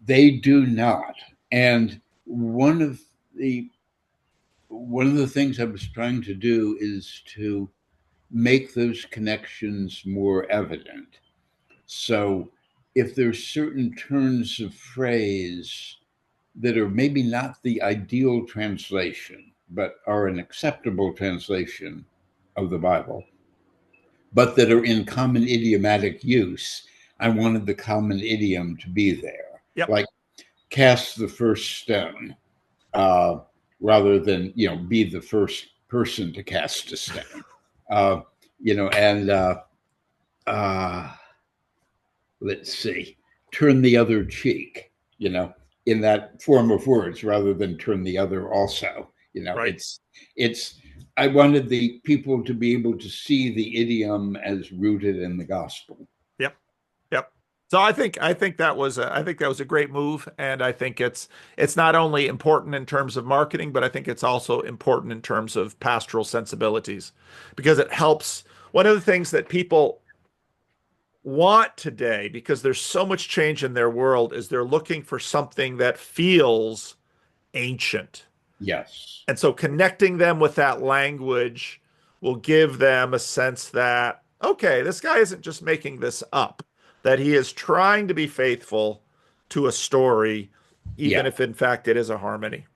they do not. And one of the things I was trying to do is to make those connections more evident. So if there's certain turns of phrase that are maybe not the ideal translation, but are an acceptable translation of the Bible, but that are in common idiomatic use, I wanted the common idiom to be there. Yep. Like cast the first stone, uh, rather than, be the first person to cast a stone. Uh, and uh, let's see, turn the other cheek, in that form of words, rather than turn the other also. Right. It's I wanted the people to be able to see the idiom as rooted in the gospel. Yep. Yep. So I think that was a great move, and I think it's not only important in terms of marketing, but I think it's also important in terms of pastoral sensibilities, because it helps. One of the things that people want today, because there's so much change in their world, is they're looking for something that feels ancient. Yes. And so connecting them with that language will give them a sense that, okay, this guy isn't just making this up, that he is trying to be faithful to a story, even Yeah. if in fact it is a harmony.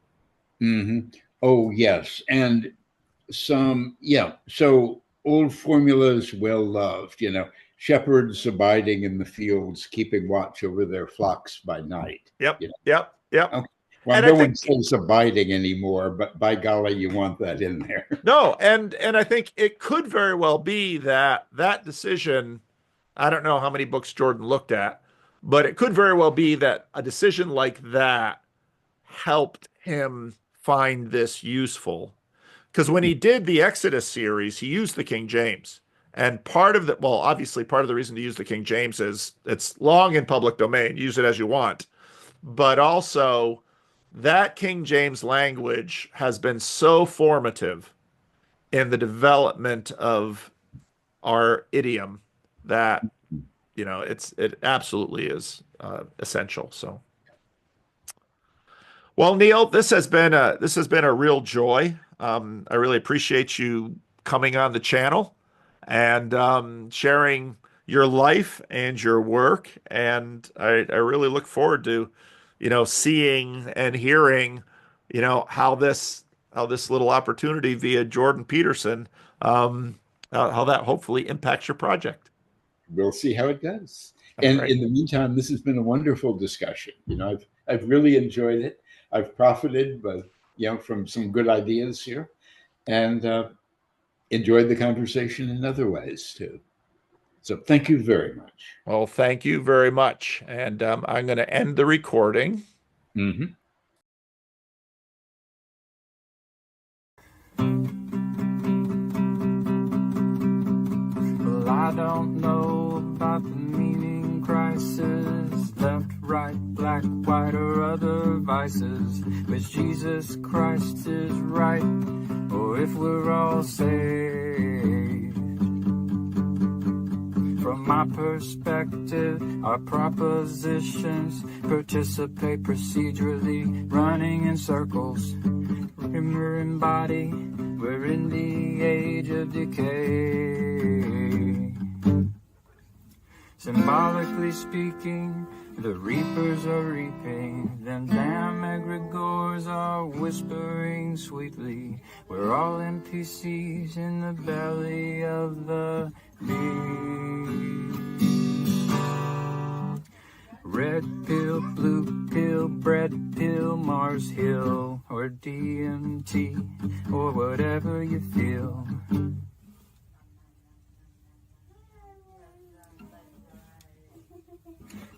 Mm-hmm. Oh, yes. And so old formulas, well loved, shepherds abiding in the fields, keeping watch over their flocks by night. Yep, You know? yep, yep. Okay. Well, And I no one think says abiding anymore, but by golly, you want that in there. no, and I think it could very well be that that decision, I don't know how many books Jordan looked at, but it could very well be that a decision like that helped him find this useful. Because when he did the Exodus series, he used the King James. And obviously, part of the reason to use the King James is it's long in public domain, use it as you want. But also, that King James language has been so formative in the development of our idiom that, it absolutely is essential. So, well, Neil, this has been a real joy. I really appreciate you coming on the channel and sharing your life and your work. And I really look forward to, seeing and hearing, how this little opportunity via Jordan Peterson, how that hopefully impacts your project. We'll see how it does. All And right. in the meantime, this has been a wonderful discussion. I've really enjoyed it. I've profited, but from some good ideas here, and enjoyed the conversation in other ways too. So thank you very much. Well, thank you very much. And I'm going to end the recording. Mm-hmm. Well, I don't know about the meaning crisis, left, right, black, white, or other vices, which Jesus Christ is right, or if we're all saved. From my perspective, our propositions participate procedurally, running in circles. Remember in body, we're in the age of decay. Symbolically speaking, the reapers are reaping, them damn egregores are whispering sweetly. We're all NPCs in the belly of the beast. Red pill, blue pill, bread pill, Mars Hill, or DMT, or whatever you feel.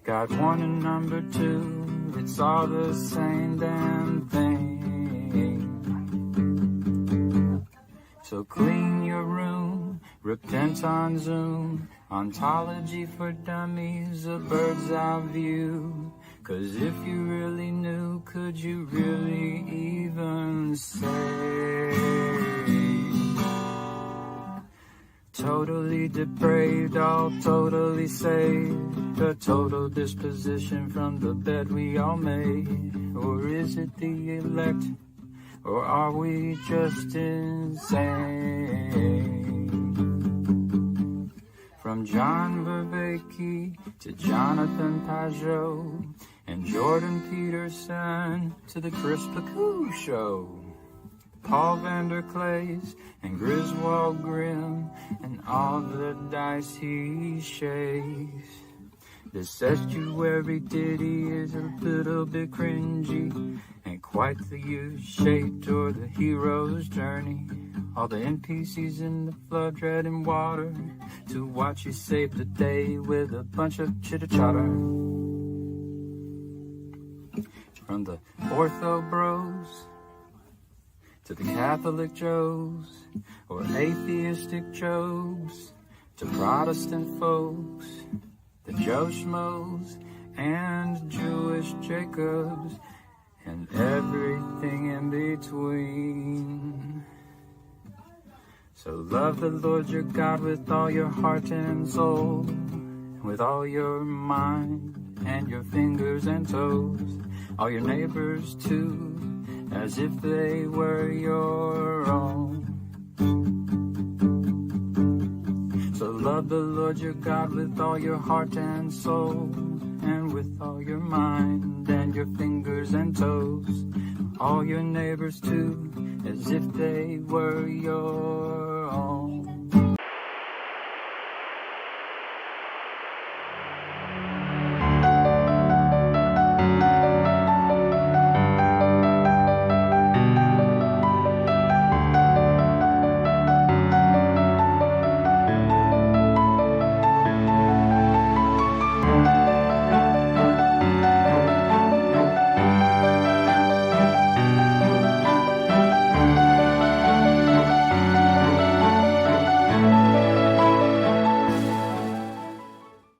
got one and number two, it's all the same damn thing. So clean your room, repent on Zoom, ontology for dummies, a bird's eye view. 'Cause if you really knew, could you really even say? Totally depraved, all totally saved, a total disposition from the bed we all made. Or is it the elect, or are we just insane? From John Vervaeke to Jonathan Pajot and Jordan Peterson to the Chris Pacou Show, Paul Vanderklays and Griswold Grimm and all the dice he shakes. This estuary ditty is a little bit cringy, ain't quite the U-shaped or the hero's journey. All the NPCs in the flood treading water to watch you save the day with a bunch of chitter-chatter. From the ortho bros to the Catholic Joes or atheistic Jobs, to Protestant folks, the Joe Schmoes and Jewish Jacobs, and everything in between. So love the Lord your God with all your heart and soul, with all your mind and your fingers and toes, all your neighbors too, as if they were your own. So love the Lord your God with all your heart and soul, and with all your mind and your fingers and toes, all your neighbors too, as if they were your own.